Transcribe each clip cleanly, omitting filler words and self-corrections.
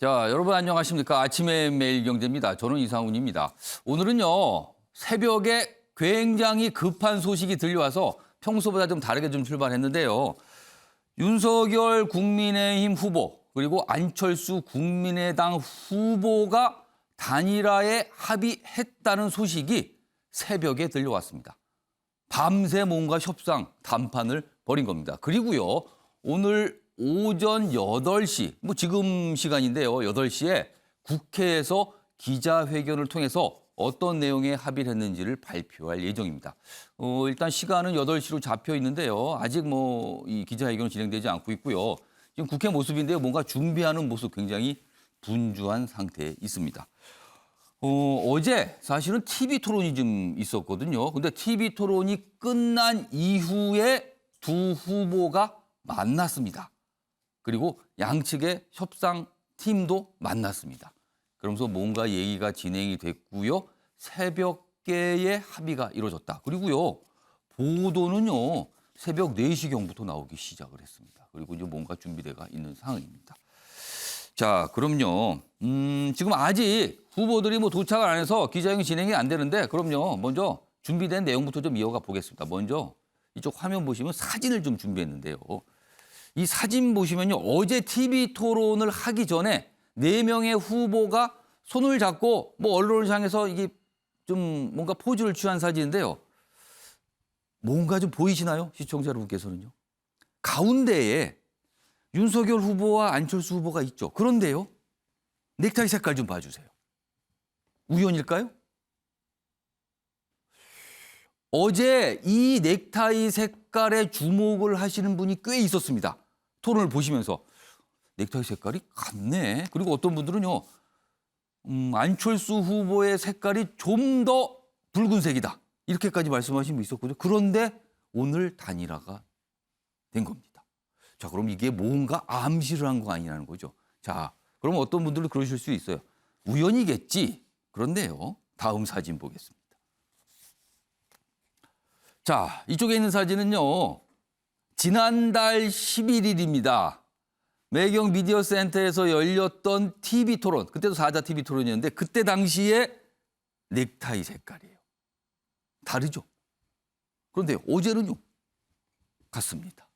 자, 여러분 안녕하십니까? 아침의 매일경제입니다. 저는 이상훈입니다. 오늘은요, 새벽에 굉장히 급한 소식이 들려와서 평소보다 좀 다르게 좀 출발했는데요. 윤석열 국민의힘 후보 그리고 안철수 국민의당 후보가 단일화에 합의했다는 소식이 새벽에 들려왔습니다. 밤새 뭔가 협상,談판을 벌인 겁니다. 그리고요, 오늘 오전 8시, 지금 시간인데요. 8시에 국회에서 기자회견을 통해서 어떤 내용에 합의를 했는지를 발표할 예정입니다. 일단 시간은 8시로 잡혀 있는데요. 아직 이 기자회견은 진행되지 않고 있고요. 지금 국회 모습인데요. 뭔가 준비하는 모습 굉장히 분주한 상태에 있습니다. 어제 사실은 TV 토론이 좀 있었거든요. 근데 TV 토론이 끝난 이후에 두 후보가 만났습니다. 그리고 양측의 협상팀도 만났습니다. 그러면서 뭔가 얘기가 진행이 됐고요. 새벽께의 합의가 이루어졌다. 그리고요. 보도는요. 새벽 4시경부터 나오기 시작을 했습니다. 그리고 이제 뭔가 준비되어 있는 상황입니다. 자, 그럼요. 지금 아직 후보들이 도착을 안 해서 기자회견 진행이 안 되는데 그럼요. 먼저 준비된 내용부터 좀 이어가 보겠습니다. 먼저 이쪽 화면 보시면 사진을 좀 준비했는데요. 이 사진 보시면요. 어제 TV 토론을 하기 전에 4명의 후보가 손을 잡고 언론을 향해서 이게 좀 뭔가 포즈를 취한 사진인데요. 뭔가 좀 보이시나요? 시청자 여러분께서는요. 가운데에 윤석열 후보와 안철수 후보가 있죠. 그런데요. 넥타이 색깔 좀 봐주세요. 우연일까요? 어제 이 넥타이 색깔에 주목을 하시는 분이 꽤 있었습니다. 토론을 보시면서 넥타이 색깔이 같네. 그리고 어떤 분들은요. 안철수 후보의 색깔이 좀 더 붉은색이다. 이렇게까지 말씀하신 분 있었거든요. 그런데 오늘 단일화가 된 겁니다. 자, 그럼 이게 뭔가 암시를 한 거 아니냐는 거죠. 자, 그럼 어떤 분들은 그러실 수 있어요. 우연이겠지. 그런데요. 다음 사진 보겠습니다. 자, 이쪽에 있는 사진은요. 지난달 11일입니다. 매경 미디어 센터에서 열렸던 TV 토론. 그때도 4자 TV 토론이었는데 그때 당시에 넥타이 색깔이에요. 다르죠? 그런데 어제는요. 같습니다.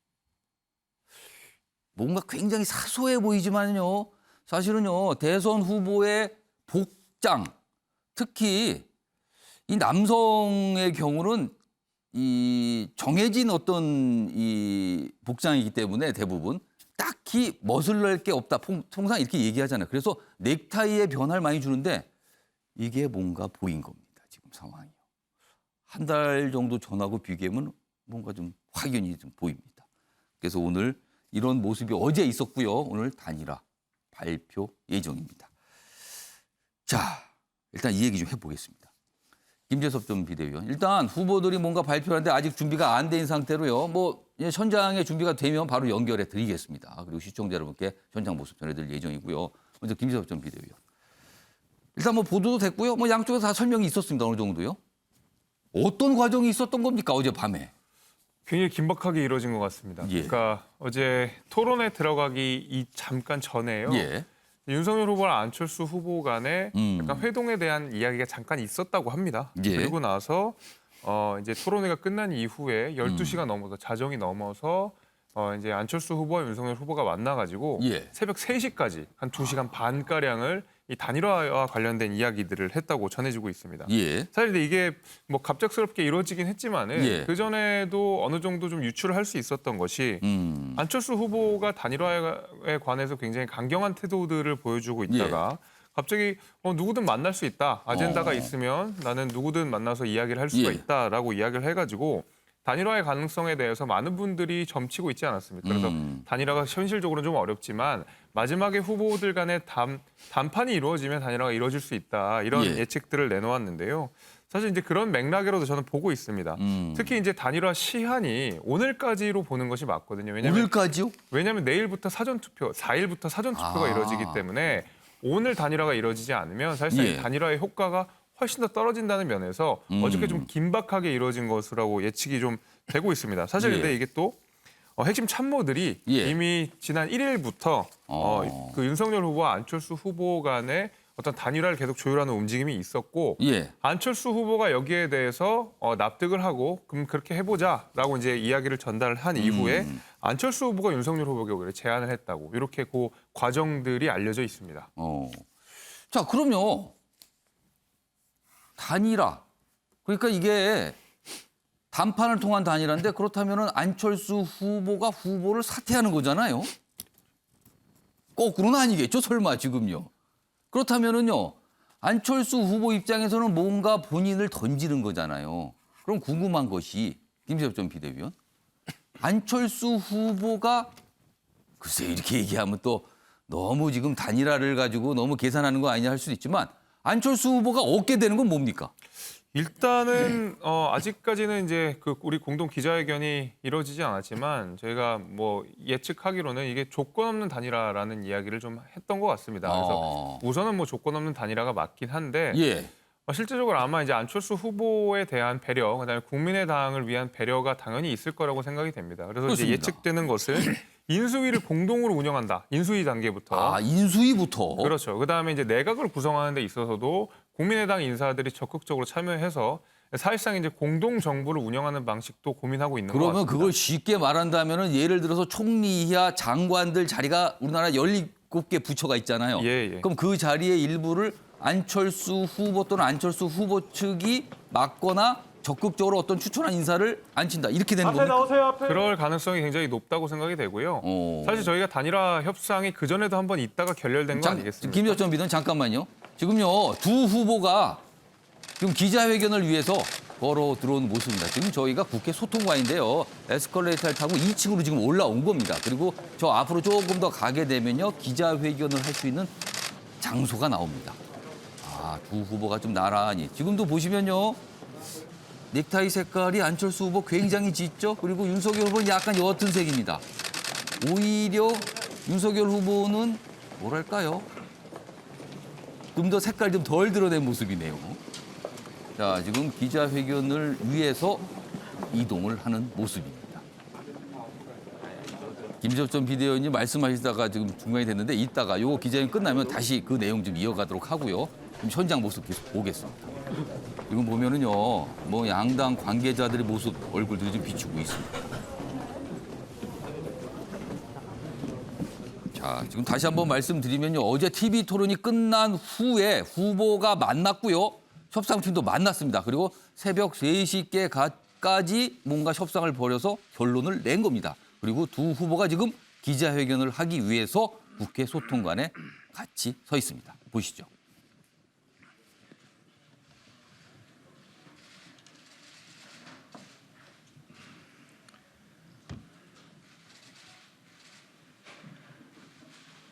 뭔가 굉장히 사소해 보이지만요. 사실은요. 대선 후보의 복장, 특히 이 남성의 경우는 이 정해진 어떤 이 복장이기 때문에 대부분 딱히 멋을 게 없다. 통상 이렇게 얘기하잖아요. 그래서 넥타이에 변화를 많이 주는데 이게 뭔가 보인 겁니다. 지금 상황이요. 한 달 정도 전하고 비교하면 뭔가 좀 확연히 좀 보입니다. 그래서 오늘 이런 모습이 어제 있었고요. 오늘 단일화 발표 예정입니다. 자, 일단 이 얘기 좀 해보겠습니다. 김재섭 전 비대위원. 일단 후보들이 뭔가 발표하는데 아직 준비가 안 된 상태로요. 현장에 준비가 되면 바로 연결해 드리겠습니다. 그리고 시청자 여러분께 현장 모습 전해드릴 예정이고요. 먼저 김재섭 전 비대위원. 일단 보도도 됐고요. 양쪽에서 다 설명이 있었습니다. 어느 정도요. 어떤 과정이 있었던 겁니까? 어젯밤에. 굉장히 긴박하게 이루어진 것 같습니다. 예. 그러니까 어제 토론에 들어가기 잠깐 전에요. 예. 윤석열 후보와 안철수 후보 간에 약간 회동에 대한 이야기가 잠깐 있었다고 합니다. 예. 그리고 나서 이제 토론회가 끝난 이후에 12시가 넘어서 자정이 넘어서 이제 안철수 후보와 윤석열 후보가 만나가지고 예. 새벽 3시까지 한 2시간 반가량을 이 단일화와 관련된 이야기들을 했다고 전해지고 있습니다. 예. 사실 근데 이게 갑작스럽게 이루어지긴 했지만은 예. 그 전에도 어느 정도 좀 유추를 할 수 있었던 것이 안철수 후보가 단일화에 관해서 굉장히 강경한 태도들을 보여주고 있다가 갑자기 누구든 만날 수 있다. 아젠다가 있으면 나는 누구든 만나서 이야기를 할 수가 있다라고 이야기를 해가지고 단일화의 가능성에 대해서 많은 분들이 점치고 있지 않았습니까? 그래서 단일화가 현실적으로는 좀 어렵지만 마지막에 후보들 간의 담판이 이루어지면 단일화가 이루어질 수 있다. 이런 예측들을 내놓았는데요. 사실 이제 그런 맥락으로도 저는 보고 있습니다. 특히 이제 단일화 시한이 오늘까지로 보는 것이 맞거든요. 오늘까지요? 왜냐하면 내일부터 사전투표, 4일부터 사전투표가 이루어지기 때문에 오늘 단일화가 이루어지지 않으면 사실상 이 단일화의 효과가 훨씬 더 떨어진다는 면에서 어저께 좀 긴박하게 이루어진 것이라고 예측이 좀 되고 있습니다. 사실 근데 이게 또 핵심 참모들이 예. 이미 지난 1일부터 그 윤석열 후보와 안철수 후보 간의 어떤 단일화를 계속 조율하는 움직임이 있었고 예. 안철수 후보가 여기에 대해서 납득을 하고 그럼 그렇게 해보자라고 이제 이야기를 전달한 이후에 안철수 후보가 윤석열 후보에게 오히려 제안을 했다고 이렇게 그 과정들이 알려져 있습니다. 자, 그럼요. 단일화. 그러니까 이게 담판을 통한 단일화인데 그렇다면 안철수 후보가 후보를 사퇴하는 거잖아요. 거꾸로는 아니겠죠, 설마 지금요. 그렇다면은요. 안철수 후보 입장에서는 뭔가 본인을 던지는 거잖아요. 그럼 궁금한 것이 김세엽 전 비대위원. 안철수 후보가 글쎄 이렇게 얘기하면 또 너무 지금 단일화를 가지고 너무 계산하는 거 아니냐 할 수도 있지만 안철수 후보가 얻게 되는 건 뭡니까? 일단은 아직까지는 이제 그 우리 공동 기자회견이 이루어지지 않았지만 저희가 뭐 예측하기로는 이게 조건 없는 단일화라는 이야기를 좀 했던 것 같습니다. 그래서 우선은 뭐 조건 없는 단일화가 맞긴 한데 예. 실제적으로 아마 이제 안철수 후보에 대한 배려, 그다음에 국민의당을 위한 배려가 당연히 있을 거라고 생각이 됩니다. 그래서 이제 그렇습니다. 예측되는 것은 인수위를 공동으로 운영한다. 인수위 단계부터. 인수위부터. 그렇죠. 그다음에 이제 내각을 구성하는 데 있어서도 국민의당 인사들이 적극적으로 참여해서 사실상 이제 공동 정부를 운영하는 방식도 고민하고 있는 것 그러면 같습니다. 그걸 쉽게 말한다면은 예를 들어서 총리 이하 장관들 자리가 우리나라 17개 부처가 있잖아요. 예. 그럼 그 자리의 일부를 안철수 후보 또는 안철수 후보 측이 맡거나 적극적으로 어떤 추천한 인사를 앉힌다. 이렇게 되는 앞에 겁니까? 나오세요, 앞에. 그럴 가능성이 굉장히 높다고 생각이 되고요. 사실 저희가 단일화 협상이 그전에도 한번 있다가 결렬된 거 아니겠습니까? 김 전 비대위원 잠깐만요. 지금요 두 후보가 지금 기자회견을 위해서 걸어 들어온 모습입니다. 지금 저희가 국회 소통관인데요. 에스컬레이터를 타고 2층으로 지금 올라온 겁니다. 그리고 저 앞으로 조금 더 가게 되면요 기자회견을 할 수 있는 장소가 나옵니다. 두 후보가 좀 나란히 지금도 보시면요. 넥타이 색깔이 안철수 후보 굉장히 짙죠. 그리고 윤석열 후보는 약간 옅은 색입니다. 오히려 윤석열 후보는 뭐랄까요? 좀 더 색깔이 좀 덜 드러낸 모습이네요. 자, 지금 기자회견을 위해서 이동을 하는 모습입니다. 김재엽 전 비대위원님 말씀하시다가 지금 중간이 됐는데 이따가 요 기자회견 끝나면 다시 그 내용 좀 이어가도록 하고요. 좀 현장 모습 계속 보겠습니다. 이건 보면은요, 뭐 양당 관계자들의 모습 얼굴들이 좀 비추고 있습니다. 자, 지금 다시 한번 말씀드리면요, 어제 TV 토론이 끝난 후에 후보가 만났고요, 협상팀도 만났습니다. 그리고 새벽 3시께까지 뭔가 협상을 벌여서 결론을 낸 겁니다. 그리고 두 후보가 지금 기자회견을 하기 위해서 국회 소통관에 같이 서 있습니다. 보시죠.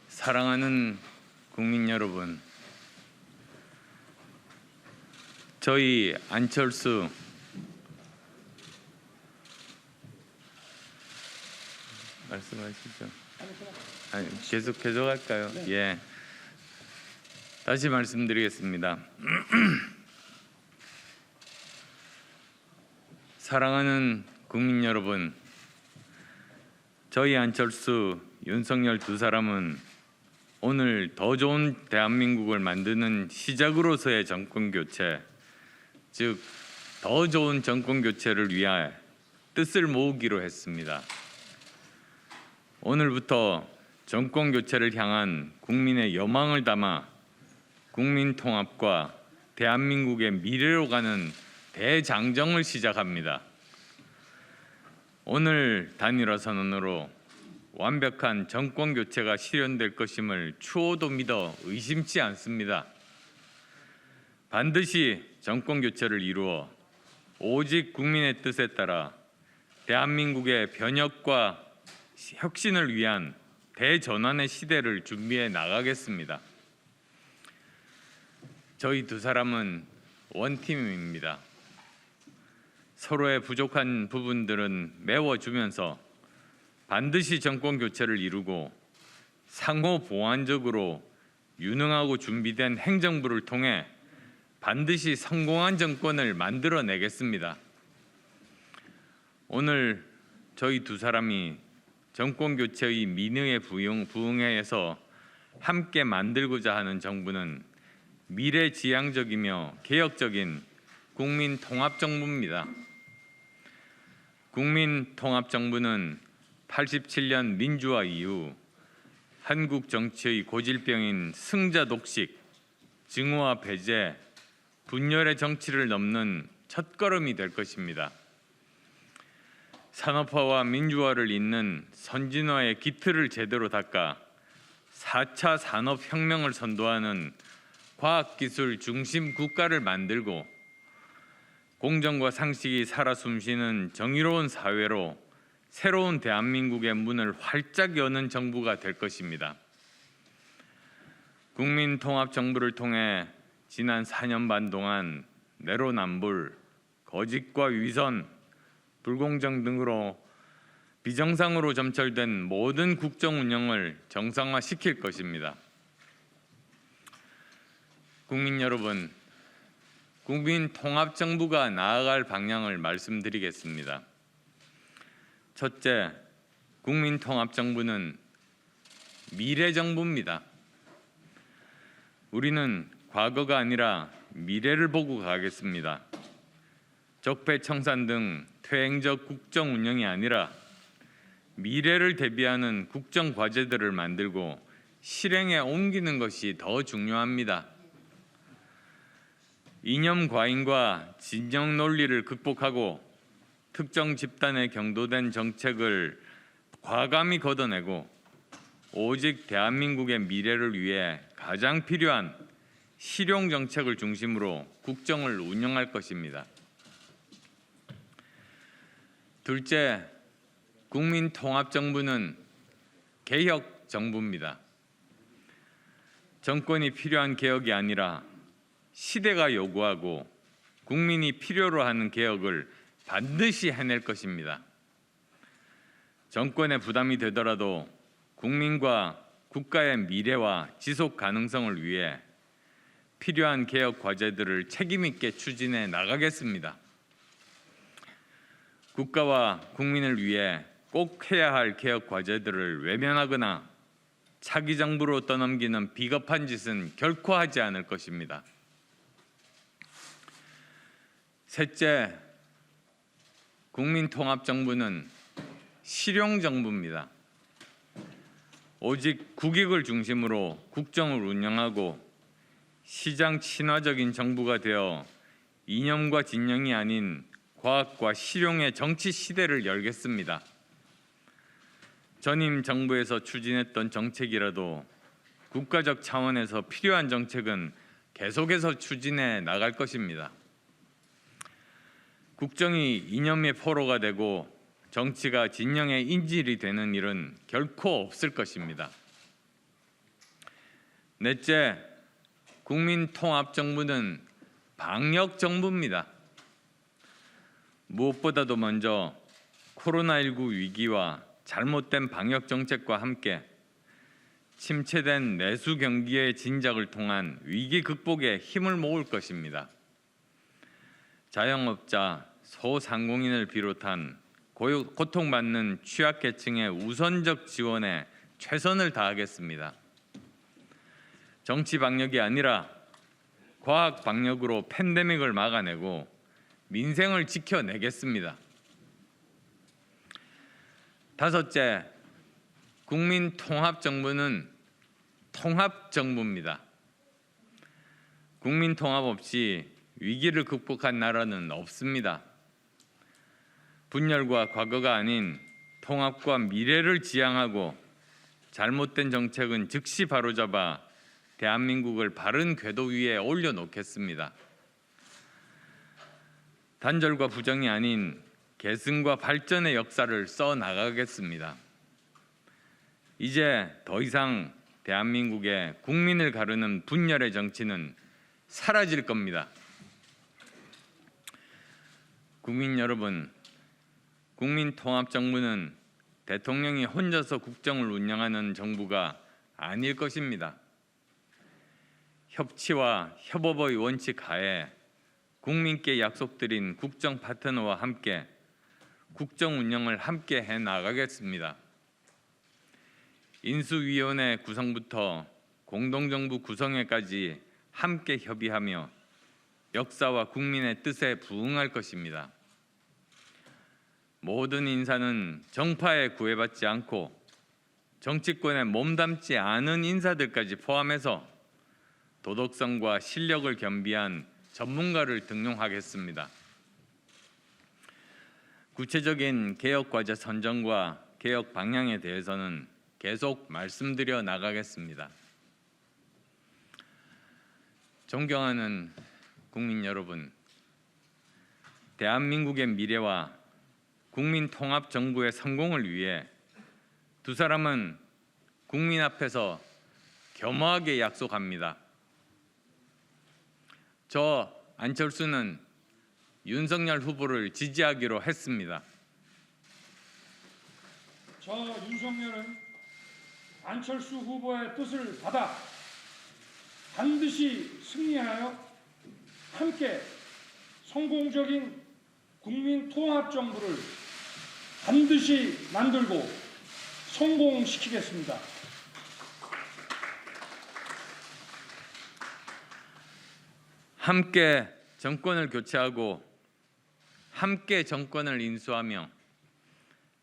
사랑하는 국민 여러분, 저희 안철수 말씀하시죠. 계속 할까요? 네. 예. 다시 말씀드리겠습니다. 사랑하는 국민 여러분, 저희 안철수, 윤석열 두 사람은 오늘 더 좋은 대한민국을 만드는 시작으로서의 정권 교체, 즉 더 좋은 정권 교체를 위해 뜻을 모으기로 했습니다. 오늘부터 정권 교체를 향한 국민의 여망을 담아 국민 통합과 대한민국의 미래로 가는 대장정을 시작합니다. 오늘 단일화 선언으로 완벽한 정권 교체가 실현될 것임을 추호도 믿어 의심치 않습니다. 반드시 정권 교체를 이루어 오직 국민의 뜻에 따라 대한민국의 변혁과 혁신을 위한 대전환의 시대를 준비해 나가겠습니다. 저희 두 사람은 원팀입니다. 서로의 부족한 부분들은 메워주면서 반드시 정권 교체를 이루고 상호 보완적으로 유능하고 준비된 행정부를 통해 반드시 성공한 정권을 만들어내겠습니다. 오늘 저희 두 사람이 정권 교체의 민의에 부응해서 함께 만들고자 하는 정부는 미래지향적이며 개혁적인 국민통합정부입니다. 국민통합정부는 87년 민주화 이후 한국 정치의 고질병인 승자 독식, 증오와 배제, 분열의 정치를 넘는 첫걸음이 될 것입니다. 산업화와 민주화를 잇는 선진화의 기틀을 제대로 닦아 4차 산업혁명을 선도하는 과학기술 중심 국가를 만들고 공정과 상식이 살아 숨쉬는 정의로운 사회로 새로운 대한민국의 문을 활짝 여는 정부가 될 것입니다. 국민통합정부를 통해 지난 4년 반 동안 내로남불, 거짓과 위선, 불공정 등으로 비정상으로 점철된 모든 국정 운영을 정상화시킬 것입니다. 국민 여러분, 국민통합정부가 나아갈 방향을 말씀드리겠습니다. 첫째, 국민통합정부는 미래정부입니다. 우리는 과거가 아니라 미래를 보고 가겠습니다. 적폐청산 등 퇴행적 국정 운영이 아니라 미래를 대비하는 국정 과제들을 만들고 실행에 옮기는 것이 더 중요합니다. 이념 과잉과 진영 논리를 극복하고 특정 집단에 경도된 정책을 과감히 걷어내고 오직 대한민국의 미래를 위해 가장 필요한 실용 정책을 중심으로 국정을 운영할 것입니다. 둘째, 국민통합정부는 개혁정부입니다. 정권이 필요한 개혁이 아니라 시대가 요구하고 국민이 필요로 하는 개혁을 반드시 해낼 것입니다. 정권의 부담이 되더라도 국민과 국가의 미래와 지속 가능성을 위해 필요한 개혁 과제들을 책임 있게 추진해 나가겠습니다. 국가와 국민을 위해 꼭 해야 할 개혁 과제들을 외면하거나 차기 정부로 떠넘기는 비겁한 짓은 결코 하지 않을 것입니다. 셋째, 국민통합정부는 실용정부입니다. 오직 국익을 중심으로 국정을 운영하고 시장 친화적인 정부가 되어 이념과 진영이 아닌 과학과 실용의 정치 시대를 열겠습니다. 전임 정부에서 추진했던 정책이라도 국가적 차원에서 필요한 정책은 계속해서 추진해 나갈 것입니다. 국정이 이념의 포로가 되고 정치가 진영의 인질이 되는 일은 결코 없을 것입니다. 넷째, 국민통합정부는 방역정부입니다. 무엇보다도 먼저 코로나19 위기와 잘못된 방역정책과 함께 침체된 내수 경기의 진작을 통한 위기 극복에 힘을 모을 것입니다. 자영업자, 소상공인을 비롯한 고통받는 취약계층의 우선적 지원에 최선을 다하겠습니다. 정치 방역이 아니라 과학 방역으로 팬데믹을 막아내고 민생을 지켜내겠습니다. 다섯째, 국민통합정부는 통합정부입니다. 국민통합 없이 위기를 극복한 나라는 없습니다. 분열과 과거가 아닌 통합과 미래를 지향하고 잘못된 정책은 즉시 바로잡아 대한민국을 바른 궤도 위에 올려놓겠습니다. 단절과 부정이 아닌 계승과 발전의 역사를 써나가겠습니다. 이제 더 이상 대한민국의 국민을 가르는 분열의 정치는 사라질 겁니다. 국민 여러분, 국민통합정부는 대통령이 혼자서 국정을 운영하는 정부가 아닐 것입니다. 협치와 협업의 원칙 하에 국민께 약속드린 국정 파트너와 함께 국정 운영을 함께 해 나가겠습니다. 인수위원회 구성부터 공동정부 구성회까지 함께 협의하며 역사와 국민의 뜻에 부응할 것입니다. 모든 인사는 정파에 구애받지 않고 정치권에 몸담지 않은 인사들까지 포함해서 도덕성과 실력을 겸비한 전문가를 등용하겠습니다. 구체적인 개혁 과제 선정과 개혁 방향에 대해서는 계속 말씀드려 나가겠습니다. 존경하는 국민 여러분, 대한민국의 미래와 국민 통합 정부의 성공을 위해 두 사람은 국민 앞에서 겸허하게 약속합니다. 저 안철수는 윤석열 후보를 지지하기로 했습니다. 저 윤석열은 안철수 후보의 뜻을 받아 반드시 승리하여 함께 성공적인 국민 통합 정부를 반드시 만들고 성공시키겠습니다. 함께 정권을 교체하고 함께 정권을 인수하며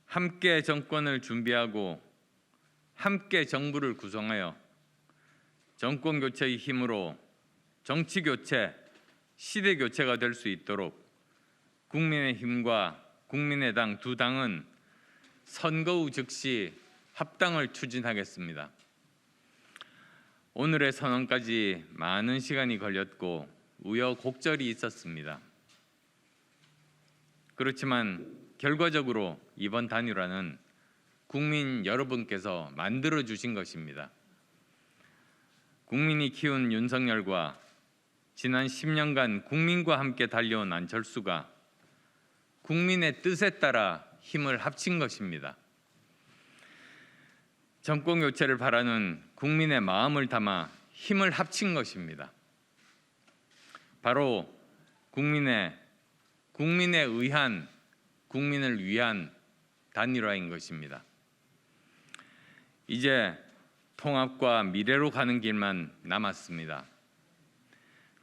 함께 정권을 준비하고 함께 정부를 구성하여 정권 교체의 힘으로 정치 교체, 시대 교체가 될 수 있도록 국민의힘과 국민의당 두 당은 선거 후 즉시 합당을 추진하겠습니다. 오늘의 선언까지 많은 시간이 걸렸고 우여곡절이 있었습니다. 그렇지만 결과적으로 이번 단일화는 국민 여러분께서 만들어 주신 것입니다. 국민이 키운 윤석열과 지난 10년간 국민과 함께 달려온 안철수가 국민의 뜻에 따라 힘을 합친 것입니다. 정권 교체를 바라는 국민의 마음을 담아 힘을 합친 것입니다. 바로 국민을 위한 단일화인 것입니다. 이제 통합과 미래로 가는 길만 남았습니다.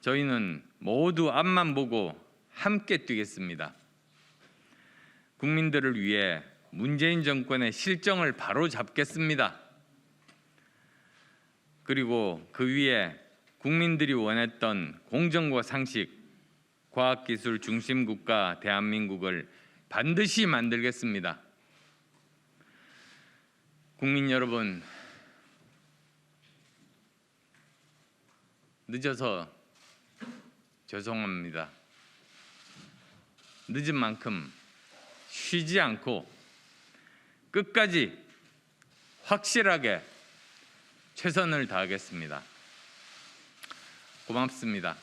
저희는 모두 앞만 보고 함께 뛰겠습니다. 국민들을 위해 문재인 정권의 실정을 바로잡겠습니다. 그리고 그 위에 국민들이 원했던 공정과 상식, 과학기술 중심 국가 대한민국을 반드시 만들겠습니다. 국민 여러분, 늦어서 죄송합니다. 늦은 만큼 쉬지 않고 끝까지 확실하게 최선을 다하겠습니다. 고맙습니다.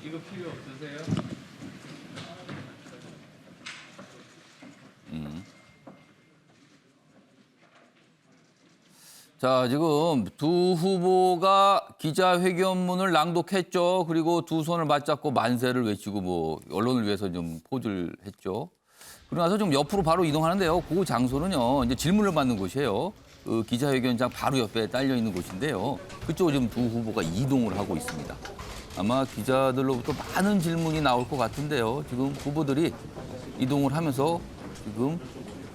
이거 필요 없으세요? 자, 지금 두 후보가 기자회견문을 낭독했죠. 그리고 두 손을 맞잡고 만세를 외치고 뭐 언론을 위해서 좀 포즈를 했죠. 그러고 나서 좀 옆으로 바로 이동하는데요. 그 장소는요, 이제 질문을 받는 곳이에요. 그 기자회견장 바로 옆에 딸려 있는 곳인데요. 그쪽으로 지금 두 후보가 이동을 하고 있습니다. 아마 기자들로부터 많은 질문이 나올 것 같은데요. 지금 후보들이 이동을 하면서 지금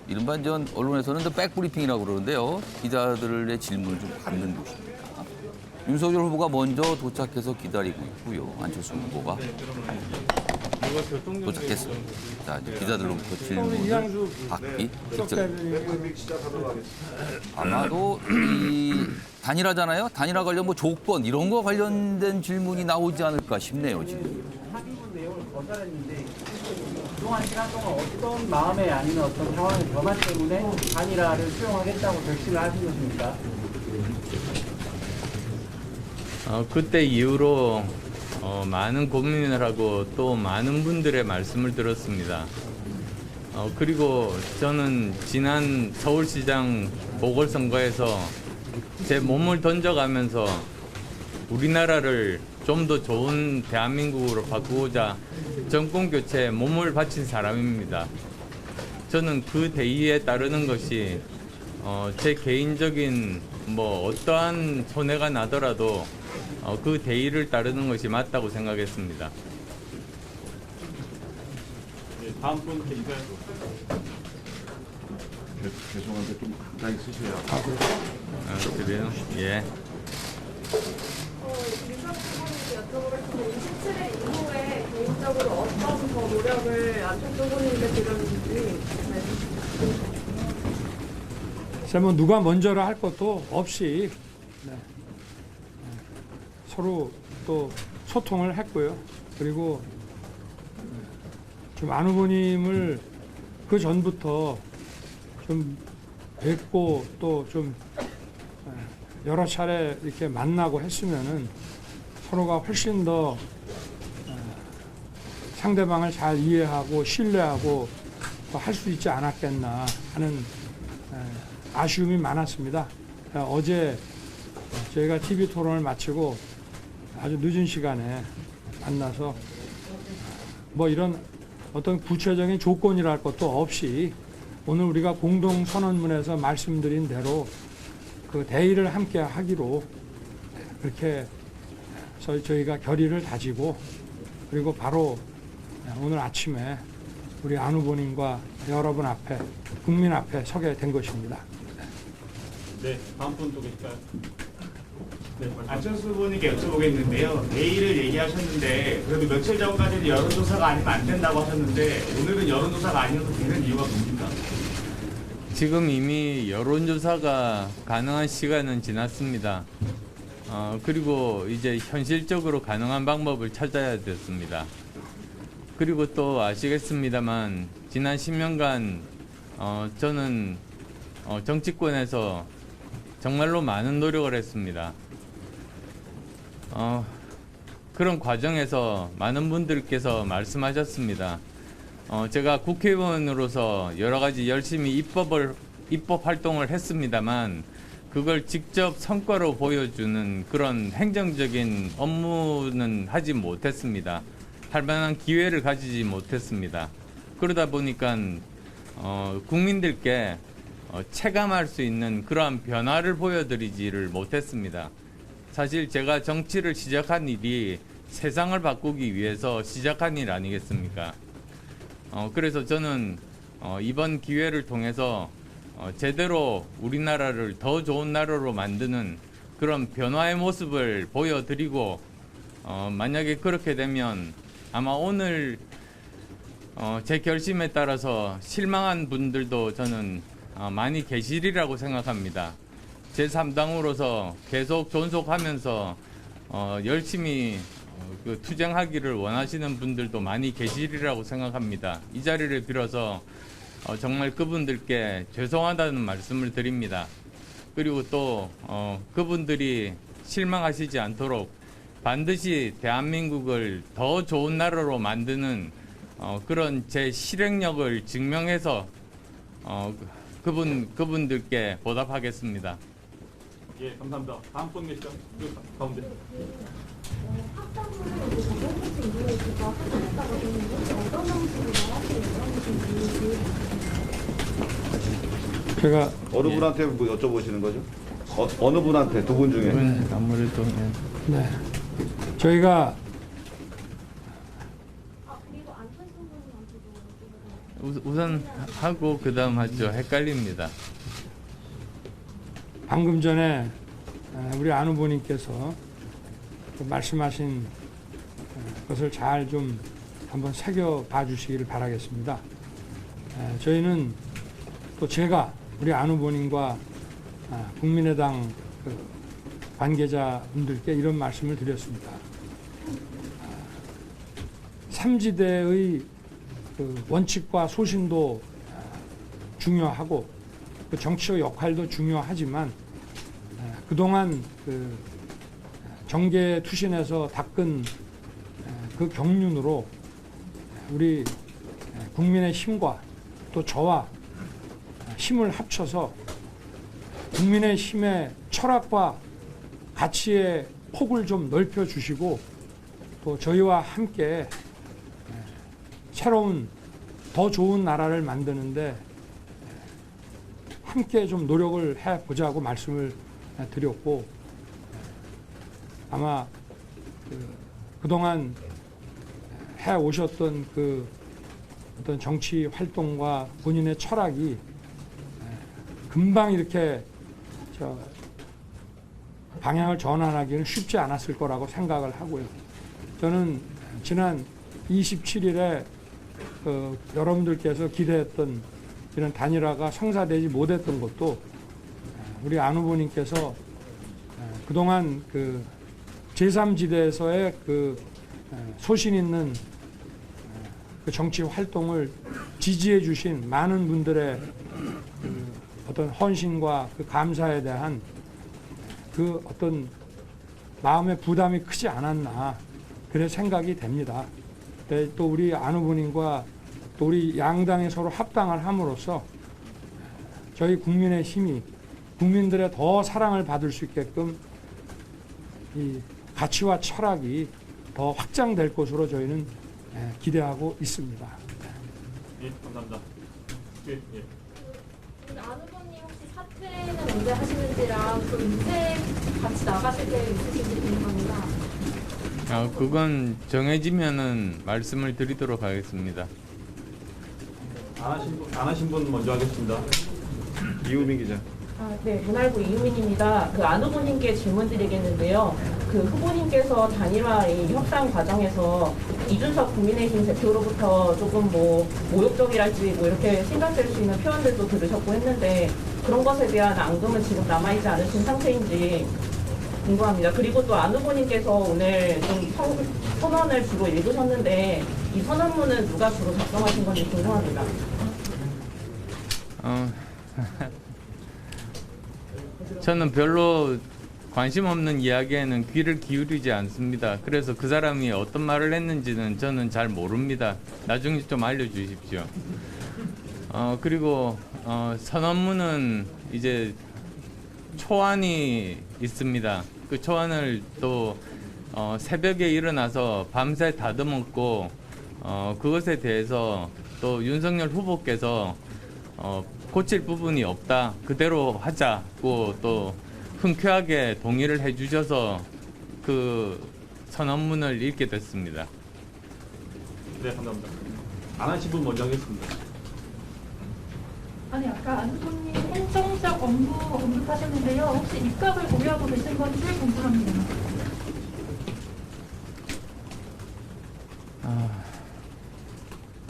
이른바 언론에서는 백브리핑이라고 그러는데요. 기자들의 질문을 좀 받는 곳입니다. 윤석열 후보가 먼저 도착해서 기다리고 있고요. 안철수 후보가 도착했습니다. 자, 이제 기자들로부터 질문을 받기 직접. 아마도 이 단일화잖아요. 단일화 관련 뭐 조건 이런 거 관련된 질문이 나오지 않을까 싶네요. 지금. 합의문 내용을 거절했는데 그동안 시간 동안 어떤 마음에 아니면 어떤 상황의 변화 때문에 단일화를 수용하겠다고 결심을 하신 것입니까? 그때 이후로 많은 고민을 하고 또 많은 분들의 말씀을 들었습니다. 그리고 저는 지난 서울시장 보궐선거에서 제 몸을 던져가면서 우리나라를 좀 더 좋은 대한민국으로 바꾸고자 정권 교체에 몸을 바친 사람입니다. 저는 그 대의에 따르는 것이 제 개인적인 뭐 어떠한 손해가 나더라도 그 대의를 따르는 것이 맞다고 생각했습니다. 다음 분께 인사해 죄송한데 좀 가까이 쓰세요. 그래요? 예. 민석 후보님께 여쭤보겠습니다. 27일 이후에 개인적으로 어떤 더 노력을 안철수 후보님께 드렸는지. 뭐 누가 먼저라 할 것도 없이 서로 또 소통을 했고요. 그리고 좀 안 후보님을 그 전부터 좀 뵙고 또 좀 여러 차례 이렇게 만나고 했으면은 서로가 훨씬 더 상대방을 잘 이해하고 신뢰하고 할 수 있지 않았겠나 하는 아쉬움이 많았습니다. 어제 저희가 TV 토론을 마치고 아주 늦은 시간에 만나서 뭐 이런 어떤 구체적인 조건이랄 것도 없이 오늘 우리가 공동 선언문에서 말씀드린 대로 그 대의를 함께 하기로 그렇게 저희가 결의를 다지고 그리고 바로 오늘 아침에 우리 안 후보님과 여러분 앞에 국민 앞에 서게 된 것입니다. 네, 다음 분 또 계실까요? 네, 안철수 후보님께 여쭤보겠는데요. 내일을 얘기하셨는데 그래도 며칠 전까지는 여론조사가 아니면 안 된다고 하셨는데 오늘은 여론조사가 아니어도 되는 이유가 뭡니까? 지금 이미 여론조사가 가능한 시간은 지났습니다. 그리고 이제 현실적으로 가능한 방법을 찾아야 됐습니다. 그리고 또 아시겠습니다만 지난 10년간 저는 정치권에서 정말로 많은 노력을 했습니다. 그런 과정에서 많은 분들께서 말씀하셨습니다. 제가 국회의원으로서 여러 가지 열심히 입법 활동을 했습니다만 그걸 직접 성과로 보여주는 그런 행정적인 업무는 하지 못했습니다. 할 만한 기회를 가지지 못했습니다. 그러다 보니까 국민들께 체감할 수 있는 그러한 변화를 보여드리지를 못했습니다. 사실 제가 정치를 시작한 일이 세상을 바꾸기 위해서 시작한 일 아니겠습니까? 그래서 저는 이번 기회를 통해서 제대로 우리나라를 더 좋은 나라로 만드는 그런 변화의 모습을 보여드리고 만약에 그렇게 되면 아마 오늘 제 결심에 따라서 실망한 분들도 저는 많이 계시리라고 생각합니다. 제3당으로서 계속 존속하면서 열심히 투쟁하기를 원하시는 분들도 많이 계시리라고 생각합니다. 이 자리를 빌어서 정말 그분들께 죄송하다는 말씀을 드립니다. 그리고 또 그분들이 실망하시지 않도록 반드시 대한민국을 더 좋은 나라로 만드는 그런 제 실행력을 증명해서 그분들께 보답하겠습니다. 예, 감사합니다. 다음 분 계시죠? 그 가운데. 합당을 정권교체 이후에 제가 하겠다고 했는데 어떤 방식으로 나왔는지 제가 어느 분한테 뭐 여쭤보시는 거죠? 어느 분한테 두 분 중에? 아무래도 네 저희가 그리고 안철수 후보님한테도 우선 하고 그다음 하죠. 헷갈립니다. 방금 전에 우리 안 후보님께서 말씀하신 것을 잘 좀 한번 새겨봐 주시기를 바라겠습니다. 저희는 또 제가 우리 안 후보님과 국민의당 관계자분들께 이런 말씀을 드렸습니다. 삼지대의 원칙과 소신도 중요하고 그 정치의 역할도 중요하지만 그동안 정계 투신에서 닦은 그 경륜으로 우리 국민의 힘과 또 저와 힘을 합쳐서 국민의 힘의 철학과 가치의 폭을 좀 넓혀 주시고 또 저희와 함께 새로운 더 좋은 나라를 만드는데 함께 좀 노력을 해보자고 말씀을 드렸고 아마 그동안 해오셨던 그 어떤 정치 활동과 본인의 철학이 금방 이렇게 방향을 전환하기는 쉽지 않았을 거라고 생각을 하고요. 저는 지난 27일에 여러분들께서 기대했던 이런 단일화가 성사되지 못했던 것도 우리 안 후보님께서 그동안 그 제3지대에서의 그 소신 있는 그 정치 활동을 지지해 주신 많은 분들의 그 어떤 헌신과 그 감사에 대한 그 어떤 마음의 부담이 크지 않았나 그런 생각이 됩니다. 또 우리 안 후보님과 또 우리 양당이 서로 합당을 함으로써 저희 국민의 힘이 국민들의 더 사랑을 받을 수 있게끔 이 가치와 철학이 더 확장될 것으로 저희는 기대하고 있습니다. 예, 감사합니다. 예, 예. 안 후보님 혹시 사퇴는 언제 하시는지랑 또 인생 같이 나가실 계획 있으신지 궁금합니다. 그건 정해지면은 말씀을 드리도록 하겠습니다. 안 하신 분 먼저 하겠습니다. 이우민 기자. 네, 문화일보 이유민입니다. 안 후보님께 질문 드리겠는데요. 후보님께서 단일화 이 협상 과정에서 이준석 국민의힘 대표로부터 조금 모욕적이랄지 이렇게 생각될 수 있는 표현들도 들으셨고 했는데 그런 것에 대한 앙금은 지금 남아있지 않으신 상태인지 궁금합니다. 그리고 또 안 후보님께서 오늘 좀 선언을 주로 읽으셨는데 이 선언문은 누가 주로 작성하신 건지 궁금합니다. 저는 별로 관심 없는 이야기에는 귀를 기울이지 않습니다. 그래서 그 사람이 어떤 말을 했는지는 저는 잘 모릅니다. 나중에 좀 알려주십시오. 그리고 선언문은 이제 초안이 있습니다. 그 초안을 또 새벽에 일어나서 밤새 다듬었고 그것에 대해서 또 윤석열 후보께서 고칠 부분이 없다. 그대로 하자고 또 흔쾌하게 동의를 해주셔서 그 선언문을 읽게 됐습니다. 네, 감사합니다. 안 하신 분 먼저 하겠습니다. 아니 아까 안 후보님 행정적 업무 언급하셨는데요. 혹시 입각을 고려하고 계신 건지 궁금합니다.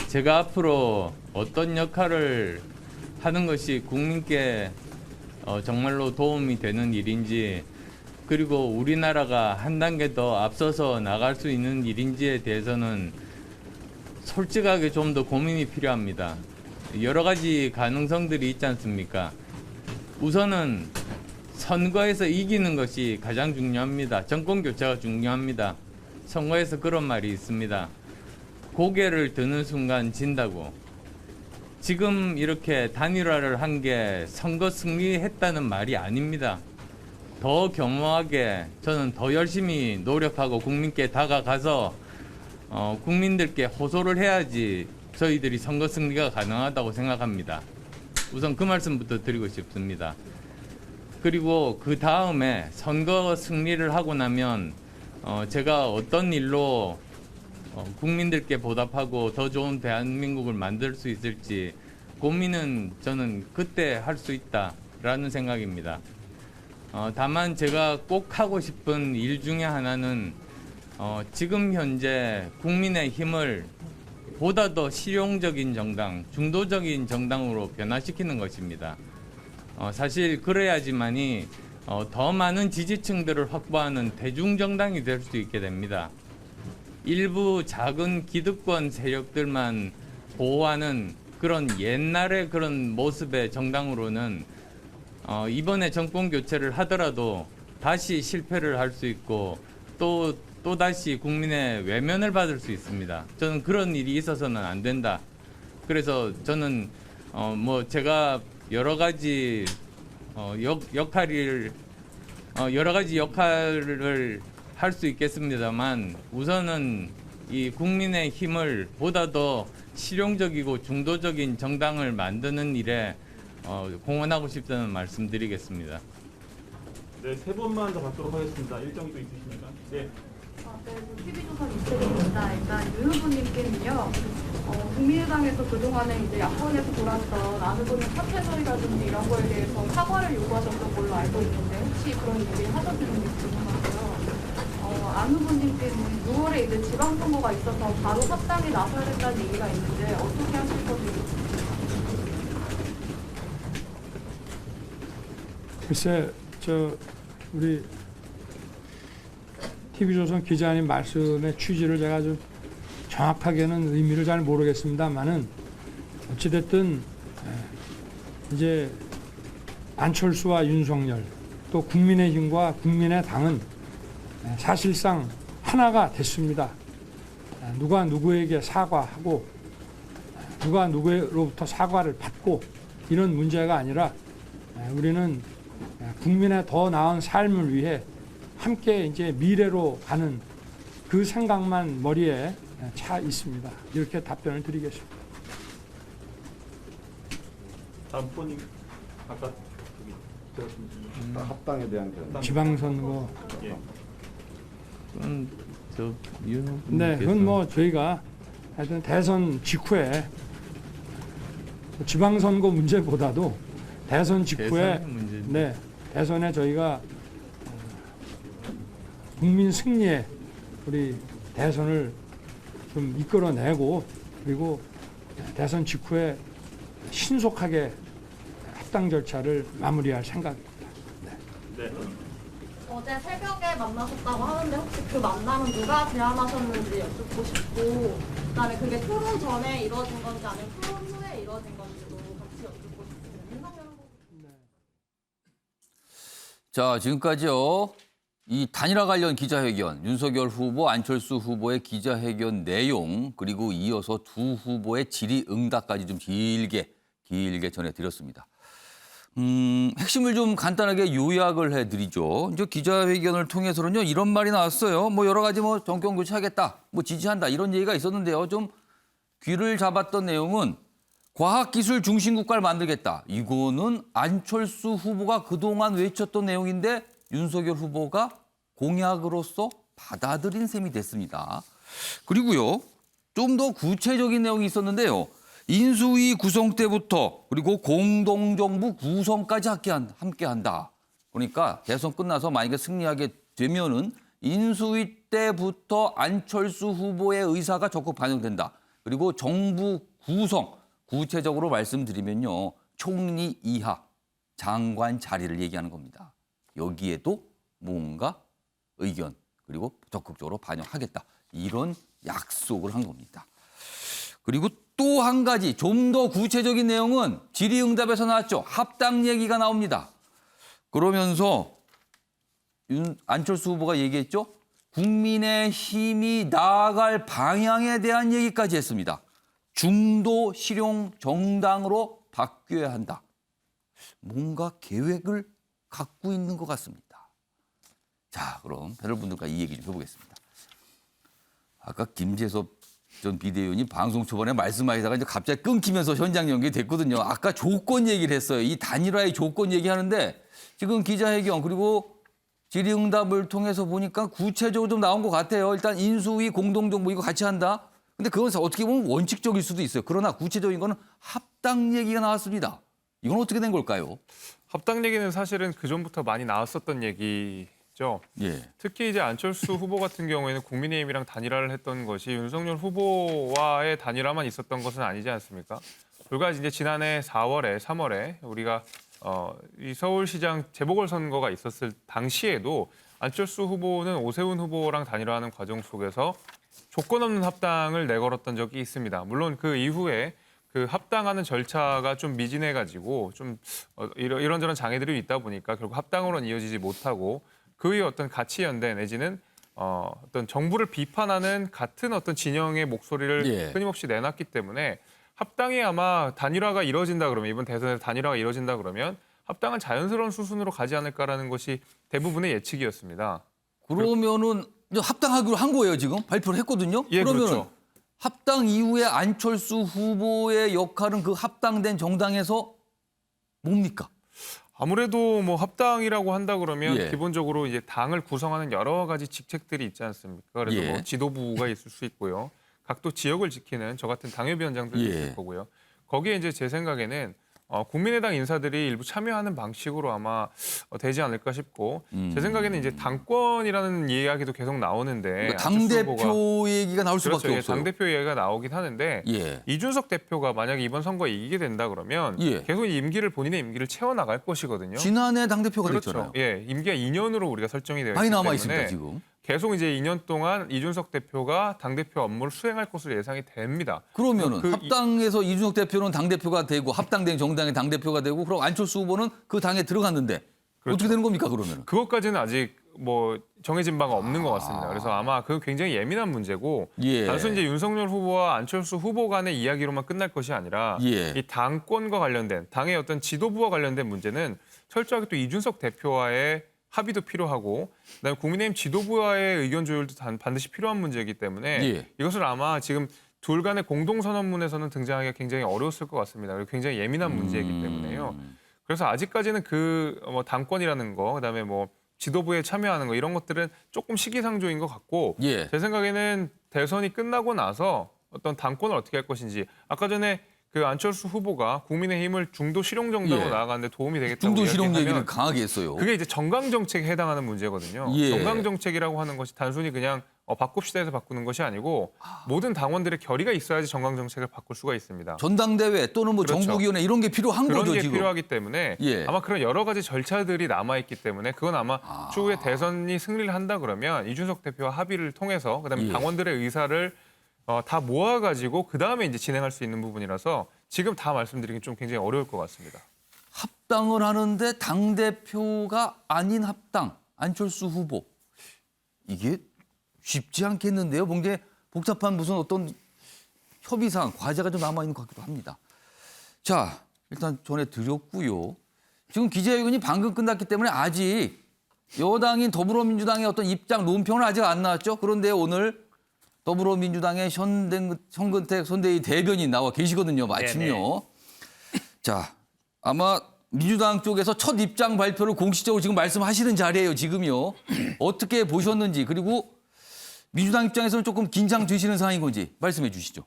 제가 앞으로 어떤 역할을 하는 것이 국민께 정말로 도움이 되는 일인지 그리고 우리나라가 한 단계 더 앞서서 나갈 수 있는 일인지에 대해서는 솔직하게 좀 더 고민이 필요합니다. 여러 가지 가능성들이 있지 않습니까? 우선은 선거에서 이기는 것이 가장 중요합니다. 정권 교체가 중요합니다. 선거에서 그런 말이 있습니다. 고개를 드는 순간 진다고. 지금 이렇게 단일화를 한 게 선거 승리했다는 말이 아닙니다. 더 겸허하게 저는 더 열심히 노력하고 국민께 다가가서 국민들께 호소를 해야지 저희들이 선거 승리가 가능하다고 생각합니다. 우선 그 말씀부터 드리고 싶습니다. 그리고 그 다음에 선거 승리를 하고 나면 제가 어떤 일로 국민들께 보답하고 더 좋은 대한민국을 만들 수 있을지 고민은 저는 그때 할 수 있다라는 생각입니다. 다만 제가 꼭 하고 싶은 일 중에 하나는 지금 현재 국민의힘을 보다 더 실용적인 정당, 중도적인 정당으로 변화시키는 것입니다. 사실 그래야지만이 더 많은 지지층들을 확보하는 대중정당이 될 수 있게 됩니다. 일부 작은 기득권 세력들만 보호하는 그런 옛날의 그런 모습의 정당으로는 이번에 정권 교체를 하더라도 다시 실패를 할 수 있고 또 다시 국민의 외면을 받을 수 있습니다. 저는 그런 일이 있어서는 안 된다. 그래서 저는 뭐 제가 여러 가지 역할을 할 수 있겠습니다만 우선은 이 국민의 힘을 보다 더 실용적이고 중도적인 정당을 만드는 일에 공헌하고 싶다는 말씀드리겠습니다. 네, 3번만 더 받도록 하겠습니다. 일정이 또 있으십니까? 네. TV조선 이태리입니다. 일단 윤 후보님께는요, 국민의당에서 그동안에 이제 야권에서 돌았던 안 후보님 사퇴 처리라든지 이런 거에 대해서 사과를 요구하셨던 걸로 알고 있는데 혹시 그런 얘기 하셨는지 궁금하고요. 안 후보님께는 6월에 이제 지방선거가 있어서 바로 합당에 나서야 된다는 얘기가 있는데 어떻게 하실 건지. 글쎄, 우리 TV조선 기자님 말씀의 취지를 제가 좀 정확하게는 의미를 잘 모르겠습니다만은 어찌됐든 이제 안철수와 윤석열 또 국민의힘과 국민의당은 사실상 하나가 됐습니다. 누가 누구에게 사과하고 누가 누구로부터 사과를 받고 이런 문제가 아니라 우리는 국민의 더 나은 삶을 위해 함께 이제 미래로 가는 그 생각만 머리에 차 있습니다. 이렇게 답변을 드리겠습니다. 다음 후보님 아까 합당에 대한 견해. 지방선거. 예. 네, 그건 뭐 저희가 하여튼 대선 직후에 지방선거 문제보다도 대선 직후에 네, 대선에 저희가 국민 승리에 우리 대선을 좀 이끌어내고 그리고 대선 직후에 신속하게 합당 절차를 마무리할 생각입니다. 네. 어제 새벽에 만나셨다고 하는데 혹시 그 만남은 누가 제안하셨는지 여쭙고 싶고 그다음에 그게 토론 전에 이루어진 건지 아니면 토론 후에 이루어진 건지도 같이 여쭙고 싶습니다. 자, 지금까지요. 이 단일화 관련 기자회견, 윤석열 후보, 안철수 후보의 기자회견 내용, 그리고 이어서 두 후보의 질의응답까지 좀 길게 전해드렸습니다. 핵심을 좀 간단하게 요약을 해드리죠. 이제 기자회견을 통해서는요, 이런 말이 나왔어요. 뭐 여러 가지 뭐 정권 교체하겠다, 뭐 지지한다 이런 얘기가 있었는데요. 좀 귀를 잡았던 내용은 과학기술 중심 국가를 만들겠다. 이거는 안철수 후보가 그동안 외쳤던 내용인데 윤석열 후보가 공약으로서 받아들인 셈이 됐습니다. 그리고요, 좀 더 구체적인 내용이 있었는데요. 인수위 구성 때부터 그리고 공동정부 구성까지 함께한다. 그러니까 대선 끝나서 만약에 승리하게 되면은 인수위 때부터 안철수 후보의 의사가 적극 반영된다. 그리고 정부 구성, 구체적으로 말씀드리면요. 총리 이하 장관 자리를 얘기하는 겁니다. 여기에도 뭔가 의견 그리고 적극적으로 반영하겠다. 이런 약속을 한 겁니다. 그리고 또 한 가지 좀 더 구체적인 내용은 질의응답에서 나왔죠. 합당 얘기가 나옵니다. 그러면서 안철수 후보가 얘기했죠. 국민의힘이 나아갈 방향에 대한 얘기까지 했습니다. 중도 실용 정당으로 바뀌어야 한다. 뭔가 계획을 갖고 있는 것 같습니다. 자, 그럼 여러분들과 이 얘기 좀 해보겠습니다. 아까 김재섭 전 비대위원이 방송 초반에 말씀하시다가 이제 갑자기 끊기면서 현장 연결이 됐거든요. 아까 조건 얘기를 했어요. 이 단일화의 조건 얘기하는데 지금 기자회견 그리고 질의응답을 통해서 보니까 구체적으로 좀 나온 것 같아요. 일단 인수위 공동정부 이거 같이 한다. 근데 그건 어떻게 보면 원칙적일 수도 있어요. 그러나 구체적인 거는 합당 얘기가 나왔습니다. 이건 어떻게 된 걸까요? 합당 얘기는 사실은 그 전부터 많이 나왔었던 얘기죠. 예. 특히 이제 안철수 후보 같은 경우에는 국민의힘이랑 단일화를 했던 것이 윤석열 후보와의 단일화만 있었던 것은 아니지 않습니까? 불과 이제 지난해 4월에 3월에 우리가 이 서울시장 재보궐선거가 있었을 당시에도 안철수 후보는 오세훈 후보랑 단일화하는 과정 속에서 조건 없는 합당을 내걸었던 적이 있습니다. 물론 그 이후에 그 합당하는 절차가 좀 미진해가지고 좀 이런저런 장애들이 있다 보니까 결국 합당으로는 이어지지 못하고 그의 어떤 가치 연대 내지는 어떤 정부를 비판하는 같은 어떤 진영의 목소리를 예. 끊임없이 내놨기 때문에 합당이 아마 단일화가 이루어진다 그러면 이번 대선에서 단일화가 이루어진다 그러면 합당은 자연스러운 수순으로 가지 않을까라는 것이 대부분의 예측이었습니다. 그러면은 이제 합당하기로 한 거예요, 지금? 발표를 했거든요. 예, 그러면 그렇죠. 합당 이후에 안철수 후보의 역할은 그 합당된 정당에서 뭡니까? 아무래도 뭐 합당이라고 한다 그러면 예. 기본적으로 이제 당을 구성하는 여러 가지 직책들이 있지 않습니까? 그래서 예. 뭐 지도부가 있을 수 있고요. 각 또 지역을 지키는 저 같은 당협위원장들도 예. 있을 거고요. 거기에 이제 제 생각에는 국민의당 인사들이 일부 참여하는 방식으로 아마 되지 않을까 싶고 제 생각에는 이제 당권이라는 이야기도 계속 나오는데 그러니까 안철수 후보가- 당대표 얘기가 나올 수밖에 그렇죠. 예, 없어요. 당대표 이야기가 나오긴 하는데 예. 이준석 대표가 만약에 이번 선거에 이기게 된다 그러면 예. 계속 본인의 임기를 채워나갈 것이거든요. 지난해 당대표가 그렇죠. 됐잖아요. 예, 임기가 2년으로 우리가 설정이 되어 있기 많이 남아 때문에 있습니다, 지금. 계속 이제 2년 동안 이준석 대표가 당대표 업무를 수행할 것으로 예상이 됩니다. 그러면은 그 합당에서 이준석 대표는 당대표가 되고 합당된 정당의 당대표가 되고 그럼 안철수 후보는 그 당에 들어갔는데 그렇죠. 어떻게 되는 겁니까, 그러면은? 그것까지는 아직 뭐 정해진 바가 없는 것 같습니다. 그래서 아마 그건 굉장히 예민한 문제고 예. 단순히 이제 윤석열 후보와 안철수 후보 간의 이야기로만 끝날 것이 아니라 예. 이 당권과 관련된 당의 어떤 지도부와 관련된 문제는 철저하게 또 이준석 대표와의 합의도 필요하고 그다음에 국민의힘 지도부와의 의견 조율도 반드시 필요한 문제이기 때문에 예. 이것을 아마 지금 둘 간의 공동선언문에서는 등장하기가 굉장히 어려웠을 것 같습니다. 그리고 굉장히 예민한 문제이기 때문에요. 그래서 아직까지는 그 뭐 당권이라는 거 그다음에 뭐 지도부에 참여하는 거 이런 것들은 조금 시기상조인 것 같고 예. 제 생각에는 대선이 끝나고 나서 어떤 당권을 어떻게 할 것인지 아까 전에 그 안철수 후보가 국민의힘을 중도 실용 정당으로 예. 나아가는데 도움이 되겠다고 중도 실용 이야기하면 얘기를 강하게 했어요. 그게 이제 정강 정책에 해당하는 문제거든요. 예. 정강 정책이라고 하는 것이 단순히 그냥 바꿉시다 해서 바꾸는 것이 아니고 모든 당원들의 결의가 있어야지 정강 정책을 바꿀 수가 있습니다. 전당대회 또는 뭐 그렇죠. 정국위원회 이런 게 필요한 그런 거죠, 게 지금. 필요하기 때문에 예. 아마 그런 여러 가지 절차들이 남아있기 때문에 그건 아마 추후에 대선이 승리를 한다 그러면 이준석 대표와 합의를 통해서 그다음에 예. 당원들의 의사를 다 모아가지고 그다음에 이제 진행할 수 있는 부분이라서 지금 다 말씀드리긴 좀 굉장히 어려울 것 같습니다. 합당을 하는데 당대표가 아닌 합당, 안철수 후보. 이게 쉽지 않겠는데요. 뭔가 복잡한 무슨 어떤 협의사항, 과제가 좀 남아있는 것 같기도 합니다. 자, 일단 전해드렸고요. 지금 기자회견이 방금 끝났기 때문에 아직 여당인 더불어민주당의 어떤 입장, 논평은 아직 안 나왔죠. 그런데 오늘 더불어민주당의 현근택 선대위 대변인 나와 계시거든요. 마침요. 자, 아마 민주당 쪽에서 첫 입장 발표를 공식적으로 지금 말씀하시는 자리예요. 지금요. 어떻게 보셨는지 그리고 민주당 입장에서는 조금 긴장 되시는 상황인 건지 말씀해 주시죠.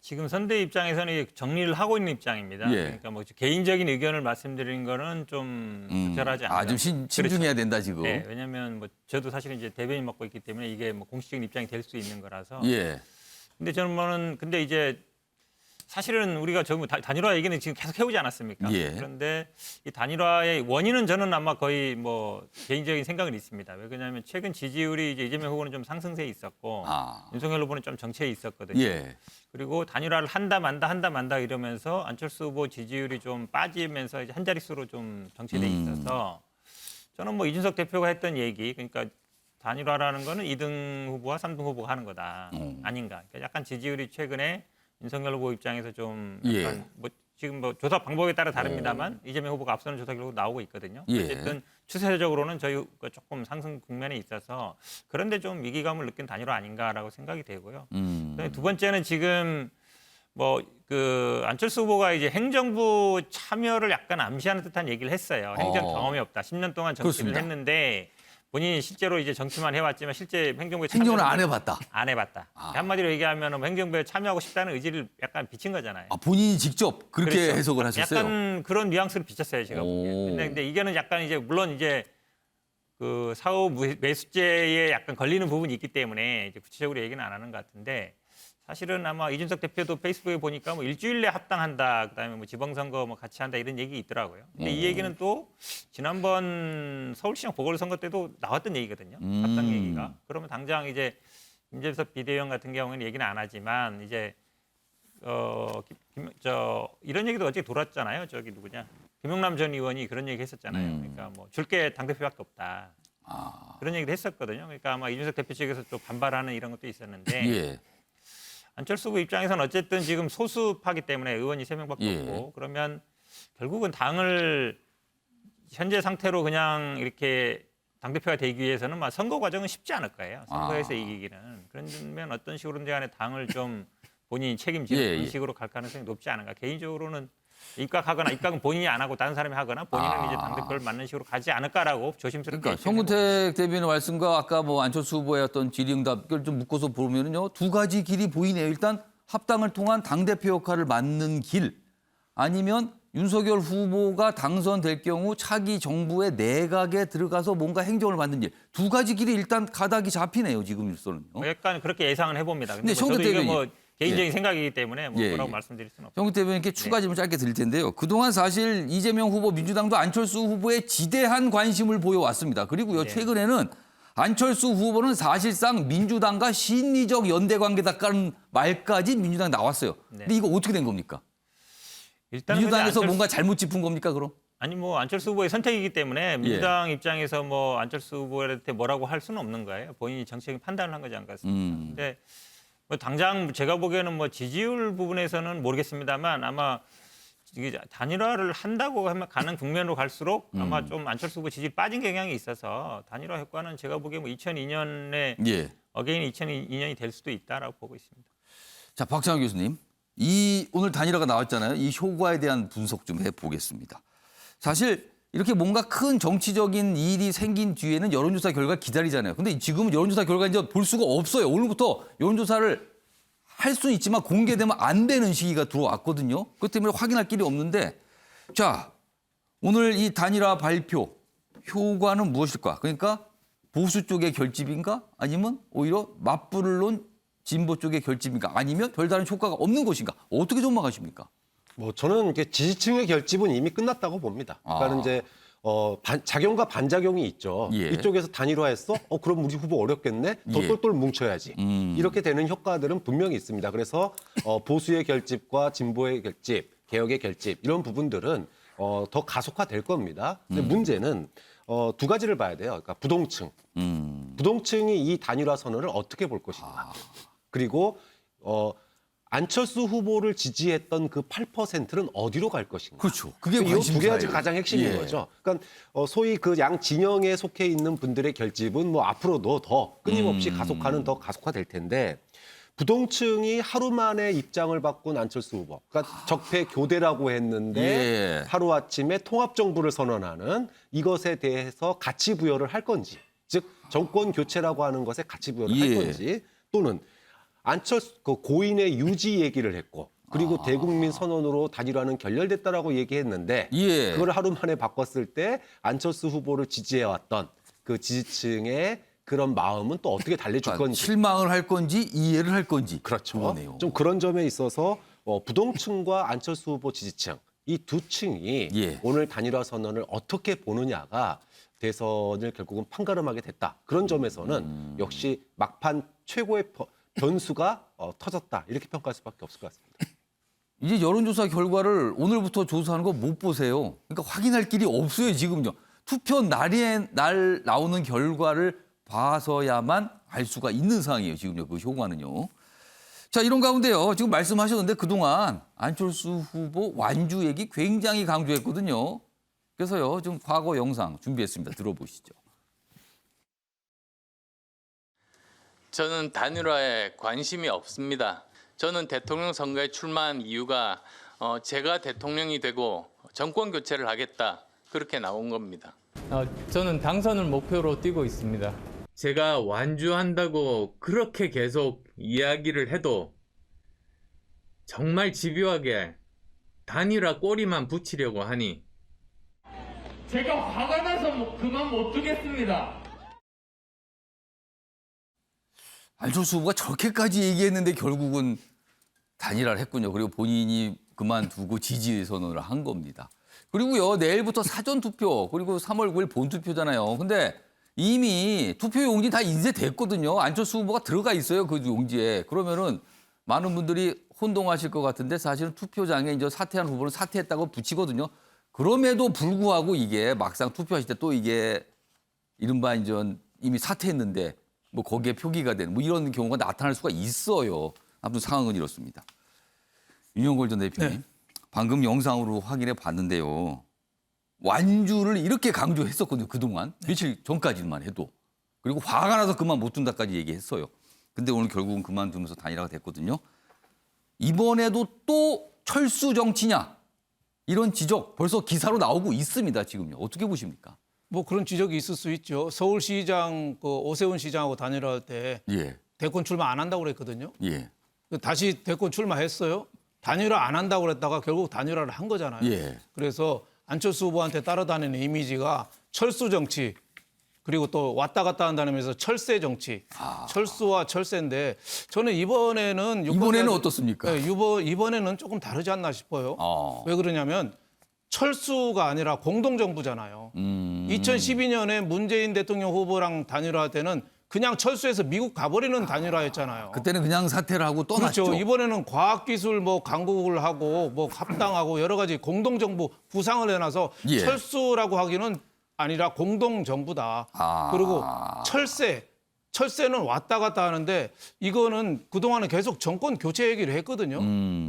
지금 선대 입장에서는 정리를 하고 있는 입장입니다. 예. 그러니까 뭐 개인적인 의견을 말씀드리는 거는 좀 적절하지 않다. 좀 신중해야 된다 지금. 네, 왜냐하면 뭐 저도 사실은 이제 대변인 맡고 있기 때문에 이게 뭐 공식적인 입장이 될 수 있는 거라서. 예. 근데 저는 근데 이제 사실은 우리가 전부 단일화 얘기는 지금 계속 해오지 않았습니까? 예. 그런데 이 단일화의 원인은 저는 아마 거의 뭐 개인적인 생각은 있습니다. 왜냐하면 최근 지지율이 이제 이재명 후보는 좀 상승세에 있었고 윤석열 후보는 좀 정체에 있었거든요. 예. 그리고 단일화를 한다 만다 이러면서 안철수 후보 지지율이 좀 빠지면서 이제 한 자릿수로 좀 정체돼 있어서 저는 뭐 이준석 대표가 했던 얘기 그러니까 단일화라는 거는 2등 후보와 3등 후보가 하는 거다 아닌가. 그러니까 약간 지지율이 최근에 윤석열 후보 입장에서 좀 약간 뭐 지금 뭐 조사 방법에 따라 다릅니다만 이재명 후보가 앞서는 조사 결과 나오고 있거든요. 예. 어쨌든 추세적으로는 저희가 조금 상승 국면에 있어서 그런데 좀 위기감을 느낀 단일화 아닌가라고 생각이 되고요. 두 번째는 지금 뭐 그 안철수 후보가 이제 행정부 참여를 약간 암시하는 듯한 얘기를 했어요. 행정 경험이 없다. 10년 동안 정치를 그렇습니다. 했는데 본인이 실제로 이제 정치만 해왔지만 실제 행정부에 행정을 안 참여는 해봤다. 안 해봤다. 한마디로 얘기하면 행정부에 참여하고 싶다는 의지를 약간 비친 거잖아요. 아, 본인이 직접 그렇게 그렇죠. 해석을 하셨어요? 약간 그런 뉘앙스를 비쳤어요, 제가 보기엔. 근데 이게는 약간 이제 물론 이제 그 사후 매수죄에 약간 걸리는 부분이 있기 때문에 이제 구체적으로 얘기는 안 하는 것 같은데 사실은 아마 이준석 대표도 페이스북에 보니까 뭐 일주일 내 합당한다, 그다음에 뭐 지방선거 뭐 같이 한다 이런 얘기 있더라고요. 근데 이 얘기는 또 지난번 서울시장 보궐선거 때도 나왔던 얘기거든요. 합당 얘기가. 그러면 당장 이제 임재석 비대위원 같은 경우는 얘기는 안 하지만 이제 이런 얘기도 어제 돌았잖아요. 저기 누구냐? 김용남 전 의원이 그런 얘기 했었잖아요. 그러니까 뭐 줄게 당대표밖에 없다. 그런 얘기도 했었거든요. 그러니까 아마 이준석 대표 측에서 좀 반발하는 이런 것도 있었는데 예. 안철수 후보 입장에서는 어쨌든 지금 소수파기 때문에 의원이 3명밖에 예. 없고 그러면 결국은 당을 현재 상태로 그냥 이렇게 당대표가 되기 위해서는 막 선거 과정은 쉽지 않을 거예요. 선거에서 이기기는. 그러면 어떤 식으로든 간에 당을 좀 본인이 책임지는 예, 그런 예. 식으로 갈 가능성이 높지 않은가. 개인적으로는 입각하거나 입각은 본인이 안 하고 다른 사람이 하거나 본인은 이제 당대표를 맡는 식으로 가지 않을까라고 조심스럽게. 그러니까 송근택 대변인의 말씀과 아까 뭐 안철수 후보의 어떤 질의응답을 좀 묶어서 보면은요, 두 가지 길이 보이네요. 일단 합당을 통한 당대표 역할을 맡는 길, 아니면 윤석열 후보가 당선될 경우 차기 정부의 내각에 들어가서 뭔가 행정을 맡는 길. 두 가지 길이 일단 가닥이 잡히네요, 지금으로서는요. 약간 그렇게 예상은 해봅니다. 근데 근데 뭐 저도 이게 송근택 뭐 개인적인 예. 생각이기 때문에 뭐 예, 뭐라고 예. 말씀드릴 수는 없어요. 송근택 대변인께 추가 질문 짧게 드릴 텐데요. 그동안 사실 이재명 후보 민주당도 안철수 후보에 지대한 관심을 보여왔습니다. 그리고요, 네. 최근에는 안철수 후보는 사실상 민주당과 심리적 연대 관계다라는 말까지 민주당에 나왔어요. 네. 근데 이거 어떻게 된 겁니까? 일단은 민주당에서 안철수- 뭔가 잘못 짚은 겁니까, 그럼? 아니 뭐 안철수 후보의 선택이기 때문에 민주당 입장에서 뭐 안철수 후보한테 뭐라고 할 수는 없는 거예요. 본인이 정치적인 판단을 한 거지 않겠습니까? 근데 뭐 당장 제가 보기에는 뭐 지지율 부분에서는 모르겠습니다만 아마 이게 단일화를 한다고 하면 가는 국면으로 갈수록 아마 좀 안철수 후보 지지율 빠진 경향이 있어서 단일화 효과는 제가 보기에 뭐 2002년에 예. 어게인 2002년이 될 수도 있다라고 보고 있습니다. 자, 박찬호 교수님. 오늘 단일화가 나왔잖아요. 이 효과에 대한 분석 좀 해보겠습니다. 사실 이렇게 뭔가 큰 정치적인 일이 생긴 뒤에는 여론조사 결과 기다리잖아요. 근데 지금은 여론조사 결과 이제 볼 수가 없어요. 오늘부터 여론조사를 할 수는 있지만 공개되면 안 되는 시기가 들어왔거든요. 그것 때문에 확인할 길이 없는데, 자, 오늘 이 단일화 발표 효과는 무엇일까? 그러니까 보수 쪽의 결집인가? 아니면 오히려 맞불을 놓은 진보 쪽의 결집인가? 아니면 별다른 효과가 없는 것인가? 어떻게 전망하십니까? 뭐 저는 이게 지지층의 결집은 이미 끝났다고 봅니다. 그러니까 이제 작용과 반작용이 있죠. 예. 이쪽에서 단일화했어? 그럼 우리 후보 어렵겠네? 더 예. 똘똘 뭉쳐야지. 이렇게 되는 효과들은 분명히 있습니다. 그래서 보수의 결집과 진보의 결집, 개혁의 결집 이런 부분들은 더 가속화될 겁니다. 근데 문제는 두 가지를 봐야 돼요. 그러니까 부동층. 부동층이 이 단일화 선언을 어떻게 볼 것인가. 그리고 안철수 후보를 지지했던 그 8%는 어디로 갈 것인가. 그렇죠. 그게 이 두 관심사예요. 가지가 가장 핵심인 예. 거죠. 그러니까 소위 그 양 진영에 속해 있는 분들의 결집은 뭐 앞으로도 더 끊임없이 가속화는 더 가속화될 텐데 부동층이 하루 만에 입장을 바꾼 안철수 후보. 그러니까 적폐 교대라고 했는데 예. 하루아침에 통합정부를 선언하는 이것에 대해서 가치 부여를 할 건지, 즉 정권 교체라고 하는 것에 가치 부여를 예. 할 건지, 또는 안철수 그 고인의 유지 얘기를 했고, 그리고 대국민 선언으로 단일화는 결렬됐다라고 얘기했는데 예. 그걸 하루 만에 바꿨을 때 안철수 후보를 지지해왔던 그 지지층의 그런 마음은 또 어떻게 달래줄 그러니까 건지. 실망을 할 건지 이해를 할 건지. 그렇죠. 그거네요. 좀 그런 점에 있어서 부동층과 안철수 후보 지지층 이 두 층이 예. 오늘 단일화 선언을 어떻게 보느냐가 대선을 결국은 판가름하게 됐다. 그런 점에서는 역시 막판 최고의 변수가 터졌다. 이렇게 평가할 수밖에 없을 것 같습니다. 이제 여론조사 결과를 오늘부터 조사하는 거 못 보세요. 그러니까 확인할 길이 없어요, 지금요. 투표 날 나오는 결과를 봐서야만 알 수가 있는 상황이에요, 지금요. 그 효과는요. 자, 이런 가운데요. 지금 말씀하셨는데 그동안 안철수 후보 완주 얘기 굉장히 강조했거든요. 그래서요, 좀 과거 영상 준비했습니다. 들어보시죠. 저는 단일화에 관심이 없습니다. 저는 대통령 선거에 출마한 이유가 제가 대통령이 되고 정권 교체를 하겠다 그렇게 나온 겁니다. 저는 당선을 목표로 뛰고 있습니다. 제가 완주한다고 그렇게 계속 이야기를 해도 정말 집요하게 단일화 꼬리만 붙이려고 하니 제가 화가 나서 그만 못 두겠습니다. 안철수 후보가 저렇게까지 얘기했는데 결국은 단일화를 했군요. 그리고 본인이 그만두고 지지 선언을 한 겁니다. 그리고요, 내일부터 사전투표, 그리고 3월 9일 본투표잖아요. 근데 이미 투표 용지 다 인쇄됐거든요. 안철수 후보가 들어가 있어요, 그 용지에. 그러면은 많은 분들이 혼동하실 것 같은데 사실은 투표장에 이제 사퇴한 후보는 사퇴했다고 붙이거든요. 그럼에도 불구하고 이게 막상 투표하실 때 또 이게 이른바 이제 이미 사퇴했는데 뭐 거기에 표기가 되는 뭐 이런 경우가 나타날 수가 있어요. 아무튼 상황은 이렇습니다. 윤영걸 전 대표님, 방금 영상으로 확인해 봤는데요. 완주를 이렇게 강조했었거든요. 그동안. 며칠 전까지만 해도. 그리고 화가 나서 그만 못 둔다까지 얘기했어요. 근데 오늘 결국은 그만두면서 단일화가 됐거든요. 이번에도 또 철수 정치냐? 이런 지적 벌써 기사로 나오고 있습니다. 지금요. 어떻게 보십니까? 뭐 그런 지적이 있을 수 있죠. 서울시장 오세훈 시장하고 단일화할 때 대권 출마 안 한다고 그랬거든요. 다시 대권 출마했어요. 단일화 안 한다고 그랬다가 결국 단일화를 한 거잖아요. 그래서 안철수 후보한테 따라다니는 이미지가 철수 정치, 그리고 또 왔다 갔다 한다는 면에서 철새 정치, 철수와 철새인데 저는 이번에는 어떻습니까? 네, 이번에는 조금 다르지 않나 싶어요. 왜 그러냐면 철수가 아니라 공동정부잖아요. 2012년에 문재인 대통령 후보랑 단일화 때는 그냥 철수해서 미국 가버리는 단일화였잖아요. 그때는 그냥 사퇴를 하고 떠났죠. 그렇죠. 이번에는 과학기술 강국을 하고 합당하고 여러 가지 공동정부 구상을 해놔서 철수라고 하기는 아니라 공동정부다. 그리고 철새는 왔다 갔다 하는데 이거는 그동안은 계속 정권 교체 얘기를 했거든요.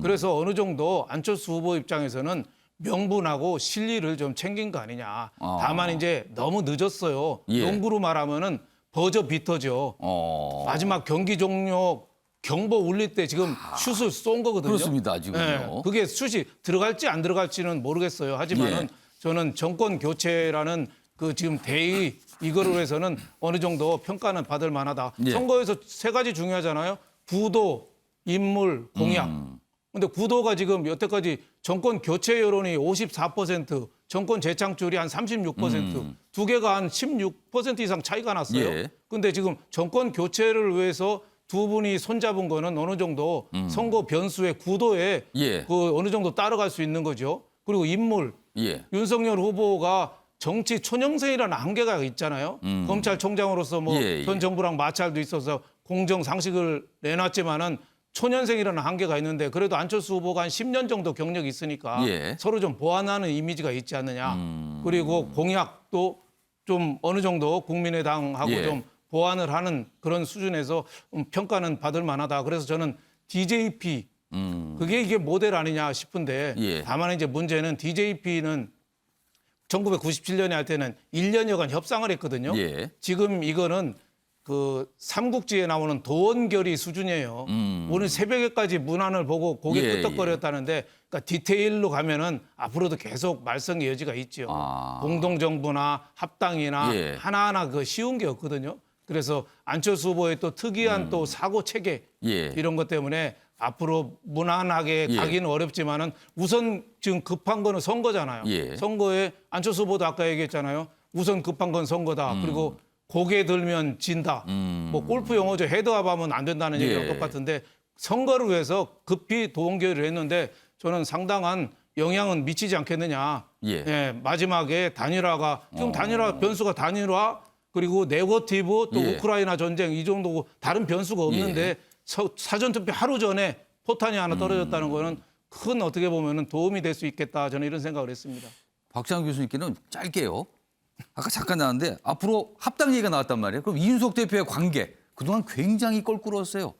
그래서 어느 정도 안철수 후보 입장에서는 명분하고 실리를 좀 챙긴 거 아니냐. 다만 이제 너무 늦었어요. 농구로 말하면은 버저 비터죠. 마지막 경기 종료 경보 울릴 때 지금 슛을 쏜 거거든요. 그렇습니다. 지금요. 그게 슛이 들어갈지 안 들어갈지는 모르겠어요. 하지만은 저는 정권 교체라는 그 지금 대의 이거로 해서는 어느 정도 평가는 받을 만하다. 선거에서 세 가지 중요하잖아요. 구도, 인물, 공약. 근데 구도가 지금 여태까지 정권 교체 여론이 54%, 정권 재창출이 한 36%, 두 개가 한 16% 이상 차이가 났어요. 근데 지금 정권 교체를 위해서 두 분이 손잡은 거는 어느 정도 선거 변수의 구도에 그 어느 정도 따라갈 수 있는 거죠. 그리고 인물, 윤석열 후보가 정치 촌영생이라는 한계가 있잖아요. 검찰총장으로서 전 정부랑 마찰도 있어서 공정 상식을 내놨지만은 초년생이라는 한계가 있는데 그래도 안철수 후보가 한 10년 정도 경력이 있으니까 서로 좀 보완하는 이미지가 있지 않느냐. 그리고 공약도 좀 어느 정도 국민의당하고 좀 보완을 하는 그런 수준에서 평가는 받을 만하다. 그래서 저는 DJP 그게 이게 모델 아니냐 싶은데 다만 이제 문제는 DJP는 1997년에 할 때는 1년여간 협상을 했거든요. 지금 이거는 그 삼국지에 나오는 도원결의 수준이에요. 오늘 새벽에까지 문안을 보고 고개 끄덕거렸다는데 그러니까 디테일로 가면은 앞으로도 계속 말썽의 여지가 있죠. 공동정부나 합당이나 하나하나 그 쉬운 게 없거든요. 그래서 안철수 후보의 또 특이한 또 사고 체계 이런 것 때문에 앞으로 무난하게 가기는 어렵지만은 우선 지금 급한 거는 선거잖아요. 선거에 안철수 후보도 아까 얘기했잖아요. 우선 급한 건 선거다. 그리고 고개 들면 진다. 뭐 골프 용어죠. 헤드업 하면 안 된다는 얘기랑 똑같은데 선거를 위해서 급히 도원결의를 했는데 저는 상당한 영향은 미치지 않겠느냐. 마지막에 단일화가 지금 단일화 변수가 단일화 그리고 네거티브 또 우크라이나 전쟁 이 정도고 다른 변수가 없는데 사전투표 하루 전에 포탄이 하나 떨어졌다는 거는 큰 어떻게 보면은 도움이 될 수 있겠다. 저는 이런 생각을 했습니다. 박찬호 교수님께는 짧게요. 아까 잠깐 나왔는데 앞으로 합당 얘기가 나왔단 말이에요. 그럼 이준석 대표의 관계 그동안 굉장히 껄끄러웠어요.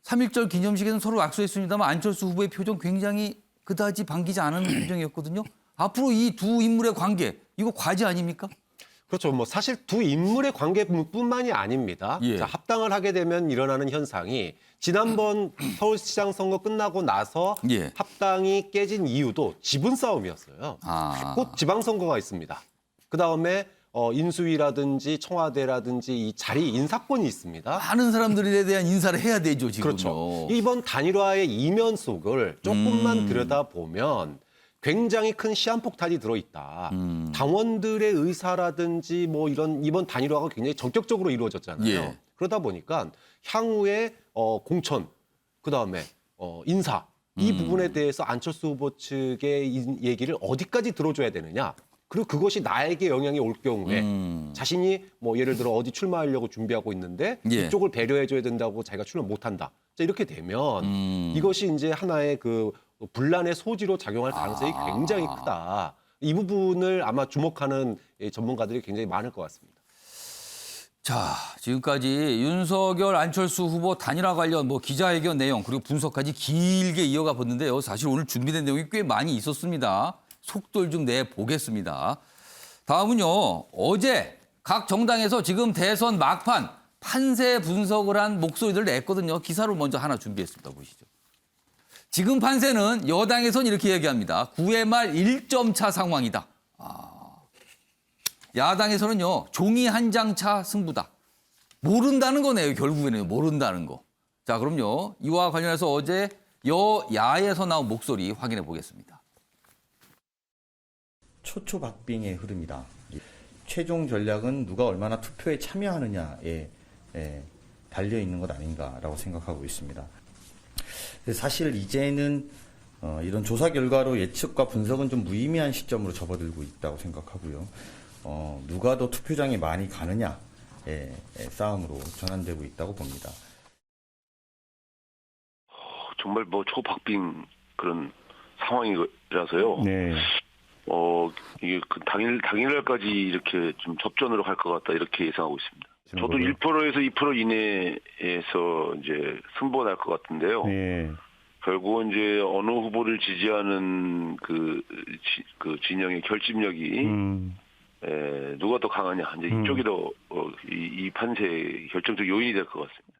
3.1절 기념식에는 서로 악수했습니다만 안철수 후보의 표정 굉장히 그다지 반기지 않은 표정이었거든요. 앞으로 이 두 인물의 관계 이거 과제 아닙니까? 그렇죠. 뭐 사실 두 인물의 관계뿐만이 아닙니다. 자, 합당을 하게 되면 일어나는 현상이 지난번 서울시장 선거 끝나고 나서 합당이 깨진 이유도 지분 싸움이었어요. 곧 지방선거가 있습니다. 그다음에 인수위라든지 청와대라든지 이 자리 인사권이 있습니다. 많은 사람들에 대한 인사를 해야 되죠, 지금. 그렇죠. 이번 단일화의 이면 속을 조금만 들여다보면 굉장히 큰 시한폭탄이 들어있다. 당원들의 의사라든지 뭐 이번 단일화가 굉장히 전격적으로 이루어졌잖아요. 예. 그러다 보니까 향후에 공천, 그다음에 인사 이 부분에 대해서 안철수 후보 측의 얘기를 어디까지 들어줘야 되느냐. 그리고 그것이 나에게 영향이 올 경우에 자신이 뭐 예를 들어 어디 출마하려고 준비하고 있는데 예. 이쪽을 배려해줘야 된다고 자기가 출마 못한다. 자, 이렇게 되면 이것이 이제 하나의 그 분란의 소지로 작용할 가능성이 굉장히 크다. 이 부분을 아마 주목하는 전문가들이 굉장히 많을 것 같습니다. 자, 지금까지 윤석열, 안철수 후보 단일화 관련 뭐 기자회견 내용 그리고 분석까지 길게 이어가 봤는데요. 사실 오늘 준비된 내용이 꽤 많이 있었습니다. 속도를 좀 내보겠습니다. 다음은요. 어제 각 정당에서 지금 대선 막판 판세 분석을 한 목소리들을 냈거든요. 기사로 먼저 하나 준비했습니다. 보시죠. 지금 판세는 여당에선 이렇게 얘기합니다. 9회 말 1점 차 상황이다. 야당에서는요. 종이 한 장 차 승부다. 모른다는 거네요. 결국에는 모른다는 거. 자, 그럼요. 이와 관련해서 어제 여야에서 나온 목소리 확인해 보겠습니다. 초초박빙의 흐름이다. 최종 전략은 누가 얼마나 투표에 참여하느냐에 달려 있는 것 아닌가라고 생각하고 있습니다. 사실 이제는 이런 조사 결과로 예측과 분석은 좀 무의미한 시점으로 접어들고 있다고 생각하고요. 누가 더 투표장에 많이 가느냐의 싸움으로 전환되고 있다고 봅니다. 정말 뭐 초박빙 그런 상황이라서요. 네. 이게 그 당일날까지 이렇게 좀 접전으로 갈 것 같다 이렇게 예상하고 있습니다. 저도 1%에서 2% 이내에서 이제 승부가 날 것 같은데요. 네. 결국은 이제 어느 후보를 지지하는 그 진영의 결집력이 누가 더 강하냐 이제 이쪽이 더 이 판세의 결정적 요인이 될 것 같습니다.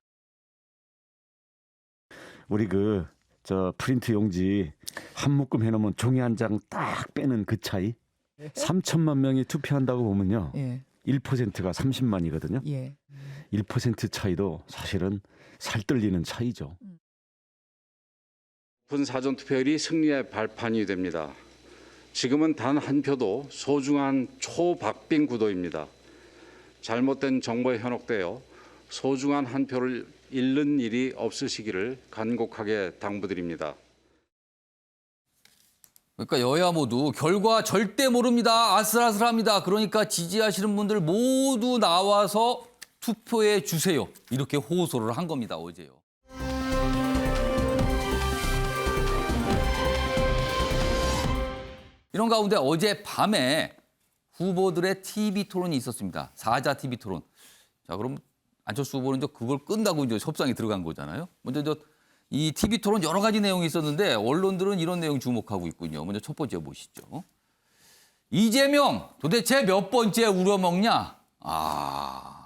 우리 저 프린트 용지 한 묶음 해놓으면 종이 한 장 딱 빼는 그 차이 3천만 명이 투표한다고 보면요. 예. 1%가 30만이거든요. 예. 1% 차이도 사실은 살뜰리는 차이죠. 오픈 사전투표율이 승리의 발판이 됩니다. 지금은 단 한 표도 소중한 초박빙 구도입니다. 잘못된 정보에 현혹되어 소중한 한 표를 잃는 일이 없으시기를 간곡하게 당부드립니다. 그러니까 여야 모두 결과 절대 모릅니다. 아슬아슬합니다. 그러니까 지지하시는 분들 모두 나와서 투표해 주세요. 이렇게 호소를 한 겁니다. 어제요. 이런 가운데 어제 밤에 후보들의 TV 토론이 있었습니다. 4자 TV 토론. 자, 그럼 안철수 후보는 이제 그걸 끝나고 이제 협상에 들어간 거잖아요. 먼저 이 TV 토론 여러 가지 내용이 있었는데 언론들은 이런 내용 주목하고 있군요. 먼저 첫 번째 보시죠. 이재명 도대체 몇 번째 우려먹냐?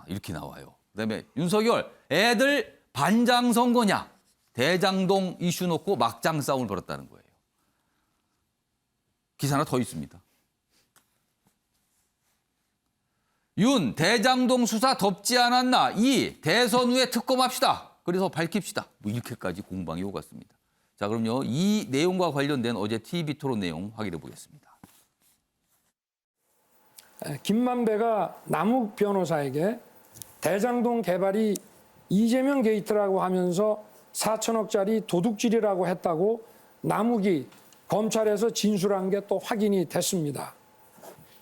이렇게 나와요. 그다음에 윤석열 애들 반장 선거냐? 대장동 이슈 놓고 막장 싸움을 벌였다는 거예요. 기사 하나 더 있습니다. 윤 대장동 수사 덮지 않았나? 이 대선 후에 특검합시다. 그래서 밝힙시다. 뭐 이렇게까지 공방이 오갔습니다. 자, 그럼요. 이 내용과 관련된 어제 TV 토론 내용 확인해 보겠습니다. 김만배가 남욱 변호사에게 대장동 개발이 이재명 게이트라고 하면서 4천억짜리 도둑질이라고 했다고 남욱이 검찰에서 진술한 게 또 확인이 됐습니다.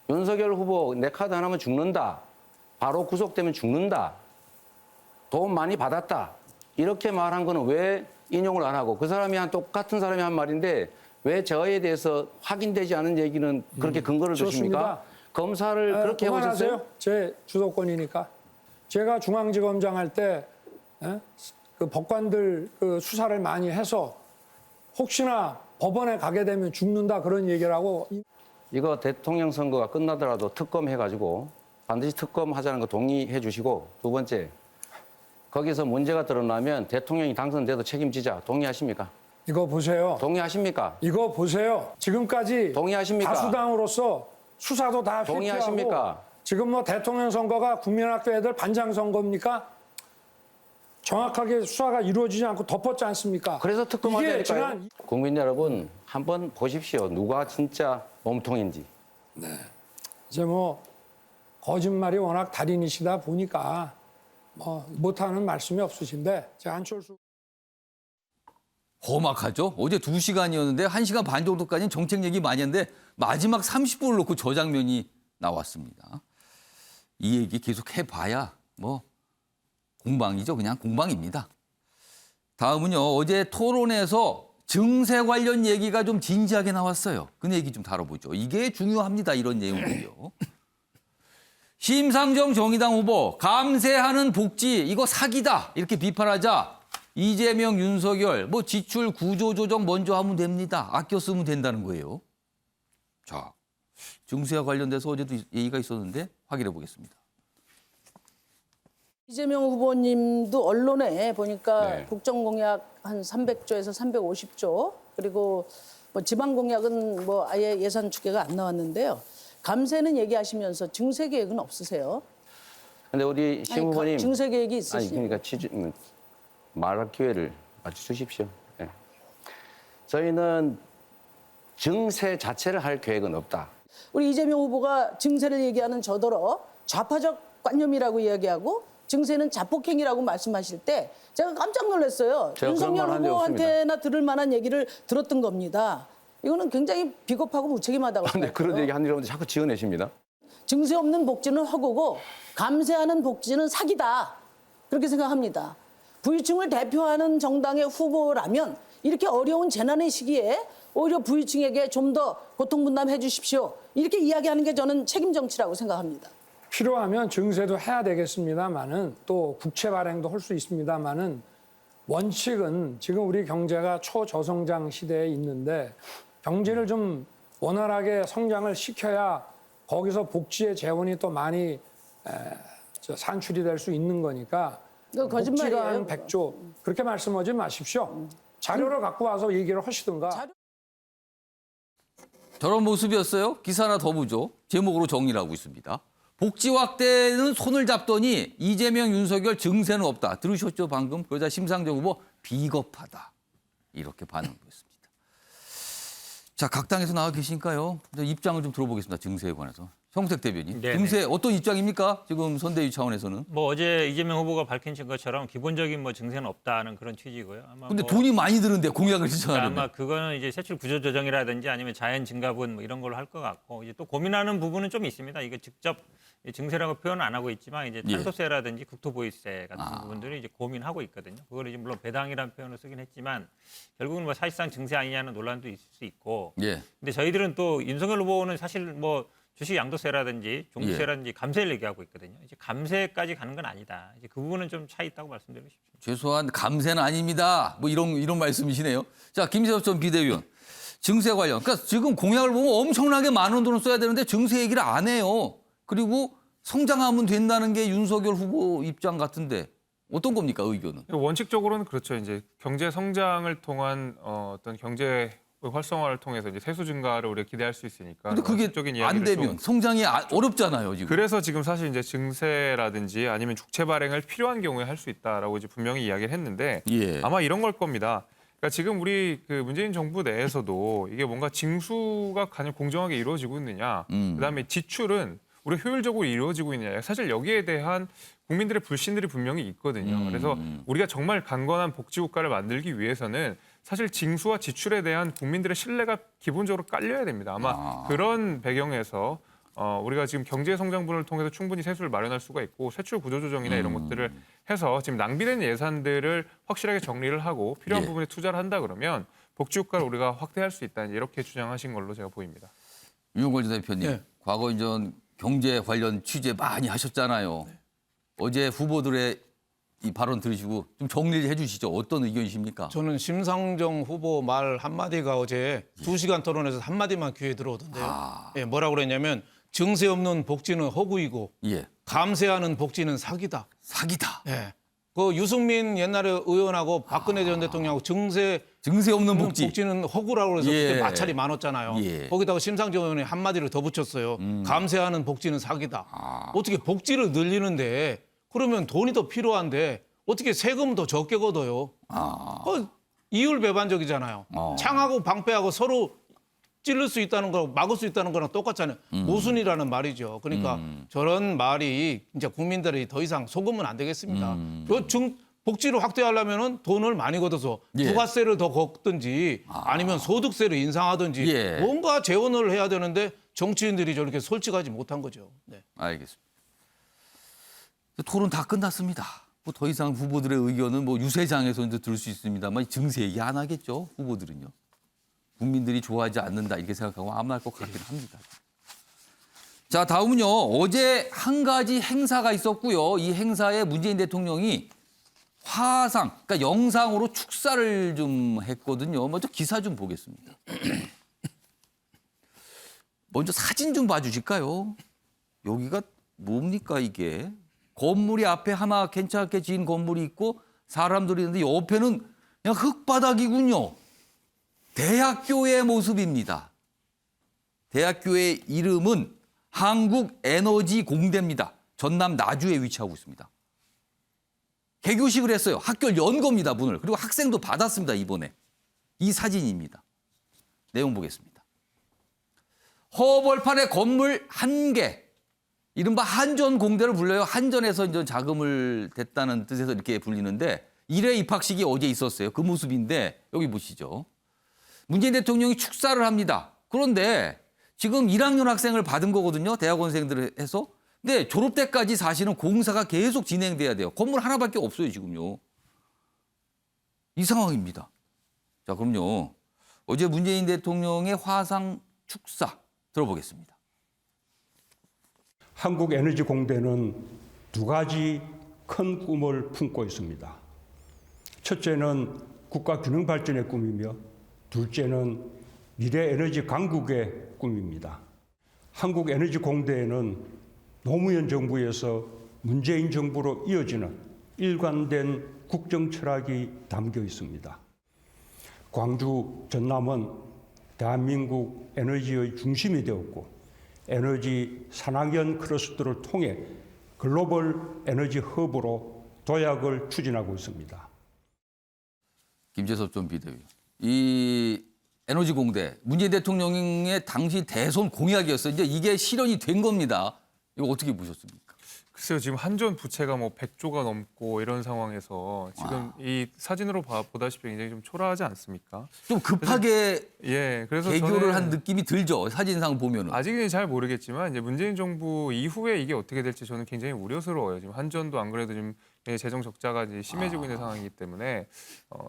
윤석열 후보 내 카드 하나면 죽는다. 바로 구속되면 죽는다. 돈 많이 받았다. 이렇게 말한 거는 왜 인용을 안 하고 그 사람이 똑같은 사람이 한 말인데 왜 저에 대해서 확인되지 않은 얘기는 그렇게 근거를 두십니까? 검사를 그렇게 해보셨어요? 제 주도권이니까. 제가 중앙지검장 할 때 그 법관들 그 수사를 많이 해서 혹시나 법원에 가게 되면 죽는다 그런 얘기를 하고. 이거 대통령 선거가 끝나더라도 특검 해가지고 반드시 특검하자는 거 동의해 주시고, 두 번째, 거기서 문제가 드러나면 대통령이 당선돼도 책임지자. 동의하십니까? 이거 보세요. 동의하십니까? 이거 보세요. 지금까지 동의하십니까? 다수당으로서 수사도 다 동의하십니까? 회피하고 지금 뭐 대통령 선거가 국민학교 애들 반장 선거입니까? 정확하게 수사가 이루어지지 않고 덮었지 않습니까? 그래서 이게 특검하자니까요. 지난 국민 여러분 한번 보십시오. 누가 진짜 몸통인지. 이제 뭐 거짓말이 워낙 달인이시다 보니까 뭐 못하는 말씀이 없으신데 제가 안철수 험악하죠? 어제 2시간이었는데 1시간 반 정도까지는 정책 얘기 많이 했는데 마지막 30분을 놓고 저 장면이 나왔습니다. 이 얘기 계속 해봐야 뭐 공방이죠. 그냥 공방입니다. 다음은요. 어제 토론에서 증세 관련 얘기가 좀 진지하게 나왔어요. 그 얘기 좀 다뤄보죠. 이게 중요합니다. 이런 내용들이요. 심상정 정의당 후보 감세하는 복지 이거 사기다 이렇게 비판하자 이재명, 윤석열 뭐 지출 구조조정 먼저 하면 됩니다. 아껴 쓰면 된다는 거예요. 자, 증세와 관련돼서 어제도 얘기가 있었는데 확인해 보겠습니다. 이재명 후보님도 언론에 보니까 국정공약 한 300조에서 350조 그리고 뭐 지방공약은 뭐 아예 예산 추계가 안 나왔는데요. 감세는 얘기하시면서 증세 계획은 없으세요? 근데 우리 심 후보님 증세 계획이 있으시죠? 아니 그러니까 말할 기회를 주십시오. 네. 저희는 증세 자체를 할 계획은 없다. 우리 이재명 후보가 증세를 얘기하는 저더러 좌파적 관념이라고 이야기하고 증세는 자폭행위라고 말씀하실 때 제가 깜짝 놀랐어요. 제가 윤석열 그런 말한 적 후보한테나 들을 만한 얘기를 들었던 겁니다. 이거는 굉장히 비겁하고 무책임하다고 근데 생각해요. 그런 얘기 하려는데 자꾸 지어내십니다. 증세 없는 복지는 허구고 감세하는 복지는 사기다. 그렇게 생각합니다. 부유층을 대표하는 정당의 후보라면 이렇게 어려운 재난의 시기에 오히려 부유층에게 좀 더 고통 분담해 주십시오. 이렇게 이야기하는 게 저는 책임 정치라고 생각합니다. 필요하면 증세도 해야 되겠습니다만은 또 국채 발행도 할 수 있습니다만은 원칙은 지금 우리 경제가 초저성장 시대에 있는데 경제를 좀 원활하게 성장을 시켜야 거기서 복지의 재원이 또 많이 산출이 될 수 있는 거니까 거짓말이에요, 복지가 한 그거. 100조 그렇게 말씀하지 마십시오. 자료를 갖고 와서 얘기를 하시든가. 저런 모습이었어요. 기사 하나 더 보죠. 제목으로 정리를 하고 있습니다. 복지 확대는 손을 잡더니 이재명, 윤석열 증세는 없다. 들으셨죠 방금? 그러자 심상정 후보 비겁하다. 이렇게 반응을 보였습니다. 자, 각 당에서 나와 계시니까요. 입장을 좀 들어보겠습니다. 증세에 관해서. 형택 대변인. 네네. 증세 어떤 입장입니까? 지금 선대위 차원에서는. 뭐 어제 이재명 후보가 밝힌 것처럼 기본적인 뭐 증세는 없다는 그런 취지고요. 아마 근데 뭐 돈이 많이 드는데 공약을 실천하려면. 아마 그거는 이제 세출 구조 조정이라든지 아니면 자연 증가분 뭐 이런 걸로 할 것 같고 이제 또 고민하는 부분은 좀 있습니다. 이게 직접 증세라고 표현은 안 하고 있지만 이제 탄소세라든지 국토보유세 같은 부분들을 이제 고민하고 있거든요. 그걸 이제 물론 배당이라는 표현을 쓰긴 했지만 결국은 뭐 사실상 증세 아니냐는 논란도 있을 수 있고. 근데 저희들은 또 윤석열 후보는 사실 뭐 주식 양도세라든지 종부세라든지 감세를 얘기하고 있거든요. 이제 감세까지 가는 건 아니다. 이제 그 부분은 좀 차이 있다고 말씀드리고 싶습니다. 최소한 감세는 아닙니다. 뭐 이런 말씀이시네요. 자, 김세엽 전 비대위원. 증세 관련. 그러니까 지금 공약을 보면 엄청나게 많은 돈을 써야 되는데 증세 얘기를 안 해요. 그리고 성장하면 된다는 게 윤석열 후보 입장 같은데 어떤 겁니까, 의견은? 원칙적으로는 그렇죠. 이제 경제 성장을 통한 어떤 경제 활성화를 통해서 이제 세수 증가를 우리가 기대할 수 있으니까. 근데 그게 안 되면 성장이 어렵잖아요, 지금. 그래서 지금 사실 이제 증세라든지 아니면 주채 발행을 필요한 경우에 할 수 있다라고 이제 분명히 이야기를 했는데 아마 이런 걸 겁니다. 그러니까 지금 우리 그 문재인 정부 내에서도 이게 뭔가 징수가 가장 공정하게 이루어지고 있느냐, 그다음에 지출은 우리 효율적으로 이루어지고 있느냐. 사실 여기에 대한 국민들의 불신들이 분명히 있거든요. 그래서 우리가 정말 강건한 복지국가를 만들기 위해서는 사실 징수와 지출에 대한 국민들의 신뢰가 기본적으로 깔려야 됩니다. 아마 그런 배경에서 우리가 지금 경제 성장분을 통해서 충분히 세수를 마련할 수가 있고 세출 구조조정이나 이런 것들을 해서 지금 낭비된 예산들을 확실하게 정리를 하고 필요한 부분에 투자를 한다 그러면 복지국가를 우리가 확대할 수 있다. 이렇게 주장하신 걸로 제가 보입니다. 유영걸 대표님, 과거 이제 경제 관련 취재 많이 하셨잖아요. 어제 후보들의 이 발언 들으시고 좀 정리를 해주시죠. 어떤 의견이십니까? 저는 심상정 후보 말 한마디가 어제 2시간 토론에서 한마디만 귀에 들어오던데요. 뭐라고 그랬냐면 증세 없는 복지는 허구이고 감세하는 복지는 사기다. 사기다. 그 유승민 옛날에 의원하고 박근혜 전 대통령하고 증세 없는 복지. 복지는 허구라고 해서 예. 그때 마찰이 많았잖아요. 예. 거기다가 심상정 의원이 한마디를 더 붙였어요. 감세하는 복지는 사기다. 어떻게 복지를 늘리는데 그러면 돈이 더 필요한데 어떻게 세금 더 적게 걷어요? 이율배반적이잖아요. 창하고 방패하고 서로 찌를 수 있다는 거, 막을 수 있다는 거랑 똑같잖아요. 모순이라는 말이죠. 그러니까 저런 말이 이제 국민들이 더 이상 속으면 안 되겠습니다. 복지를 확대하려면은 돈을 많이 걷어서 예. 부가세를 더 걷든지 아니면 소득세를 인상하든지 예. 뭔가 재원을 해야 되는데 정치인들이 저렇게 솔직하지 못한 거죠. 네. 알겠습니다. 토론 다 끝났습니다. 뭐 더 이상 후보들의 의견은 뭐 유세장에서 이제 들을 수 있습니다만 증세 얘기 안 하겠죠. 후보들은요. 국민들이 좋아하지 않는다 이렇게 생각하고 아무 말 것 같긴 합니다. 자, 다음은요. 어제 한 가지 행사가 있었고요. 이 행사에 문재인 대통령이 화상, 그러니까 영상으로 축사를 좀 했거든요. 먼저 기사 좀 보겠습니다. 먼저 사진 좀 봐주실까요? 여기가 뭡니까 이게? 건물이 앞에 하나 괜찮게 지은 건물이 있고 사람들이 있는데 옆에는 그냥 흙바닥이군요. 대학교의 모습입니다. 대학교의 이름은 한국에너지공대입니다. 전남 나주에 위치하고 있습니다. 개교식을 했어요. 학교를 연 겁니다, 문을. 그리고 학생도 받았습니다, 이번에. 이 사진입니다. 내용 보겠습니다. 허벌판에 건물 1개, 이른바 한전공대를 불러요. 한전에서 이제 자금을 댔다는 뜻에서 이렇게 불리는데 1회 입학식이 어제 있었어요. 그 모습인데 여기 보시죠. 문재인 대통령이 축사를 합니다. 그런데 지금 1학년 학생을 받은 거거든요. 대학원생들을 해서. 근데 졸업 때까지 사실은 공사가 계속 진행돼야 돼요. 건물 하나밖에 없어요, 지금요. 이 상황입니다. 자, 그럼요. 어제 문재인 대통령의 화상 축사 들어보겠습니다. 한국에너지공대는 두 가지 큰 꿈을 품고 있습니다. 첫째는 국가균형발전의 꿈이며 둘째는 미래에너지 강국의 꿈입니다. 한국에너지공대에는 노무현 정부에서 문재인 정부로 이어지는 일관된 국정 철학이 담겨 있습니다. 광주, 전남은 대한민국 에너지의 중심이 되었고 에너지 산학연 클러스터를 통해 글로벌 에너지 허브로 도약을 추진하고 있습니다. 김재섭 전 비대위. 이 에너지 공대 문재인 대통령의 당시 대선 공약이었어요. 이제 이게 실현이 된 겁니다. 이거 어떻게 보셨습니까? 글쎄요, 지금 한전 부채가 뭐 100조가 넘고 이런 상황에서 지금 이 사진으로 보다시피 굉장히 좀 초라하지 않습니까? 좀 급하게 그래서 개교를 한 느낌이 들죠. 사진상 보면은. 아직은 잘 모르겠지만 이제 문재인 정부 이후에 이게 어떻게 될지 저는 굉장히 우려스러워요. 지금 한전도 안 그래도 지금 재정 적자가 이제 심해지고 있는 상황이기 때문에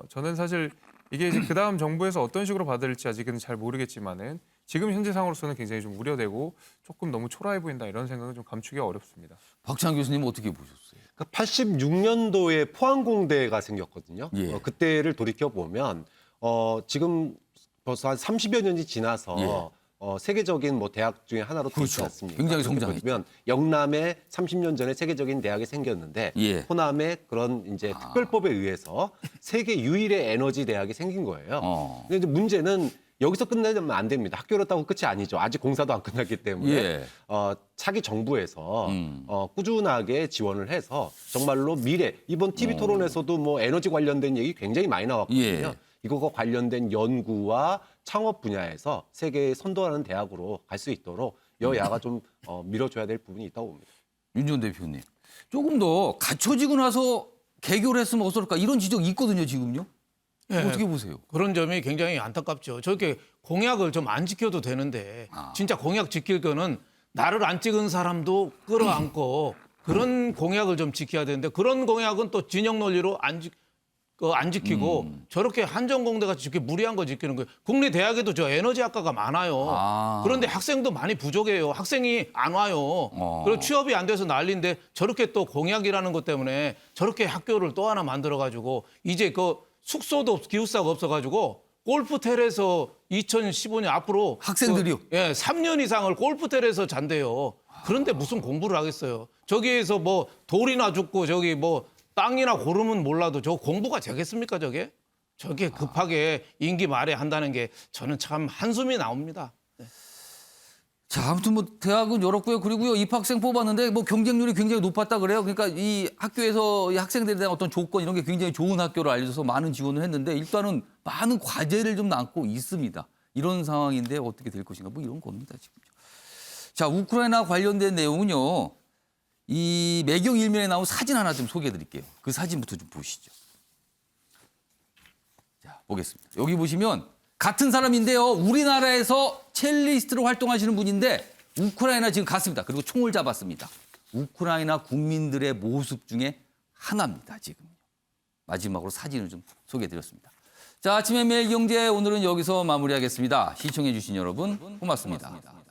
저는 사실 이게 이제 그 다음 정부에서 어떤 식으로 받아들일지 아직은 잘 모르겠지만은 지금 현재 상으로서는 굉장히 좀 우려되고 조금 너무 초라해 보인다 이런 생각은 좀 감추기가 어렵습니다. 박찬 교수님 어떻게 보셨어요? 86년도에 포항공대가 생겼거든요. 예. 그때를 돌이켜 보면 지금 벌써 한 30여 년이 지나서 세계적인 뭐 대학 중에 하나로 되지 않습니까? 굉장히 성장했죠. 보면 영남에 30년 전에 세계적인 대학이 생겼는데 호남에 그런 이제 특별법에 의해서 세계 유일의 에너지 대학이 생긴 거예요. 근데 이제 문제는 여기서 끝내면 안 됩니다. 학교였다고 끝이 아니죠. 아직 공사도 안 끝났기 때문에 차기 정부에서 꾸준하게 지원을 해서 정말로 미래 이번 TV 토론에서도 뭐 에너지 관련된 얘기 굉장히 많이 나왔거든요. 이거와 관련된 연구와 창업 분야에서 세계에 선도하는 대학으로 갈 수 있도록 여야가 좀 밀어줘야 될 부분이 있다고 봅니다. 윤지원 대표님, 조금 더 갖춰지고 나서 개교를 했으면 어떨까 이런 지적이 있거든요, 지금요. 어떻게 보세요? 그런 점이 굉장히 안타깝죠. 저렇게 공약을 좀 안 지켜도 되는데 진짜 공약 지킬 거는 나를 안 찍은 사람도 끌어안고 그런 공약을 좀 지켜야 되는데 그런 공약은 또 진영 논리로 안 지키고 저렇게 한전공대같이 이렇게 무리한 거 지키는 거예요. 국내 대학에도 저 에너지학과가 많아요. 그런데 학생도 많이 부족해요. 학생이 안 와요. 그리고 취업이 안 돼서 난리인데 저렇게 또 공약이라는 것 때문에 저렇게 학교를 또 하나 만들어가지고 이제 그 숙소도 기숙사가 없어가지고 골프텔에서 2015년 앞으로 학생들이요? 3년 이상을 골프텔에서 잔대요. 그런데 무슨 공부를 하겠어요. 저기에서 뭐 돌이나 죽고 저기 뭐 땅이나 고르면 몰라도 저 공부가 되겠습니까 저게? 저게 급하게 임기 말에 한다는 게 저는 참 한숨이 나옵니다. 자, 아무튼 뭐 대학은 열었고요. 그리고요, 입학생 뽑았는데 뭐 경쟁률이 굉장히 높았다 그래요. 그러니까 이 학교에서 이 학생들에 대한 어떤 조건 이런 게 굉장히 좋은 학교로 알려져서 많은 지원을 했는데 일단은 많은 과제를 좀 남고 있습니다. 이런 상황인데 어떻게 될 것인가 뭐 이런 겁니다, 지금. 자, 우크라이나 관련된 내용은요. 이 매경 일면에 나온 사진 하나 좀 소개해 드릴게요. 그 사진부터 좀 보시죠. 자, 보겠습니다. 여기 보시면 같은 사람인데요. 우리나라에서 첼리스트로 활동하시는 분인데 우크라이나 지금 갔습니다. 그리고 총을 잡았습니다. 우크라이나 국민들의 모습 중에 하나입니다. 지금. 마지막으로 사진을 좀 소개해 드렸습니다. 자, 아침의 매일경제 오늘은 여기서 마무리하겠습니다. 시청해 주신 여러분 고맙습니다.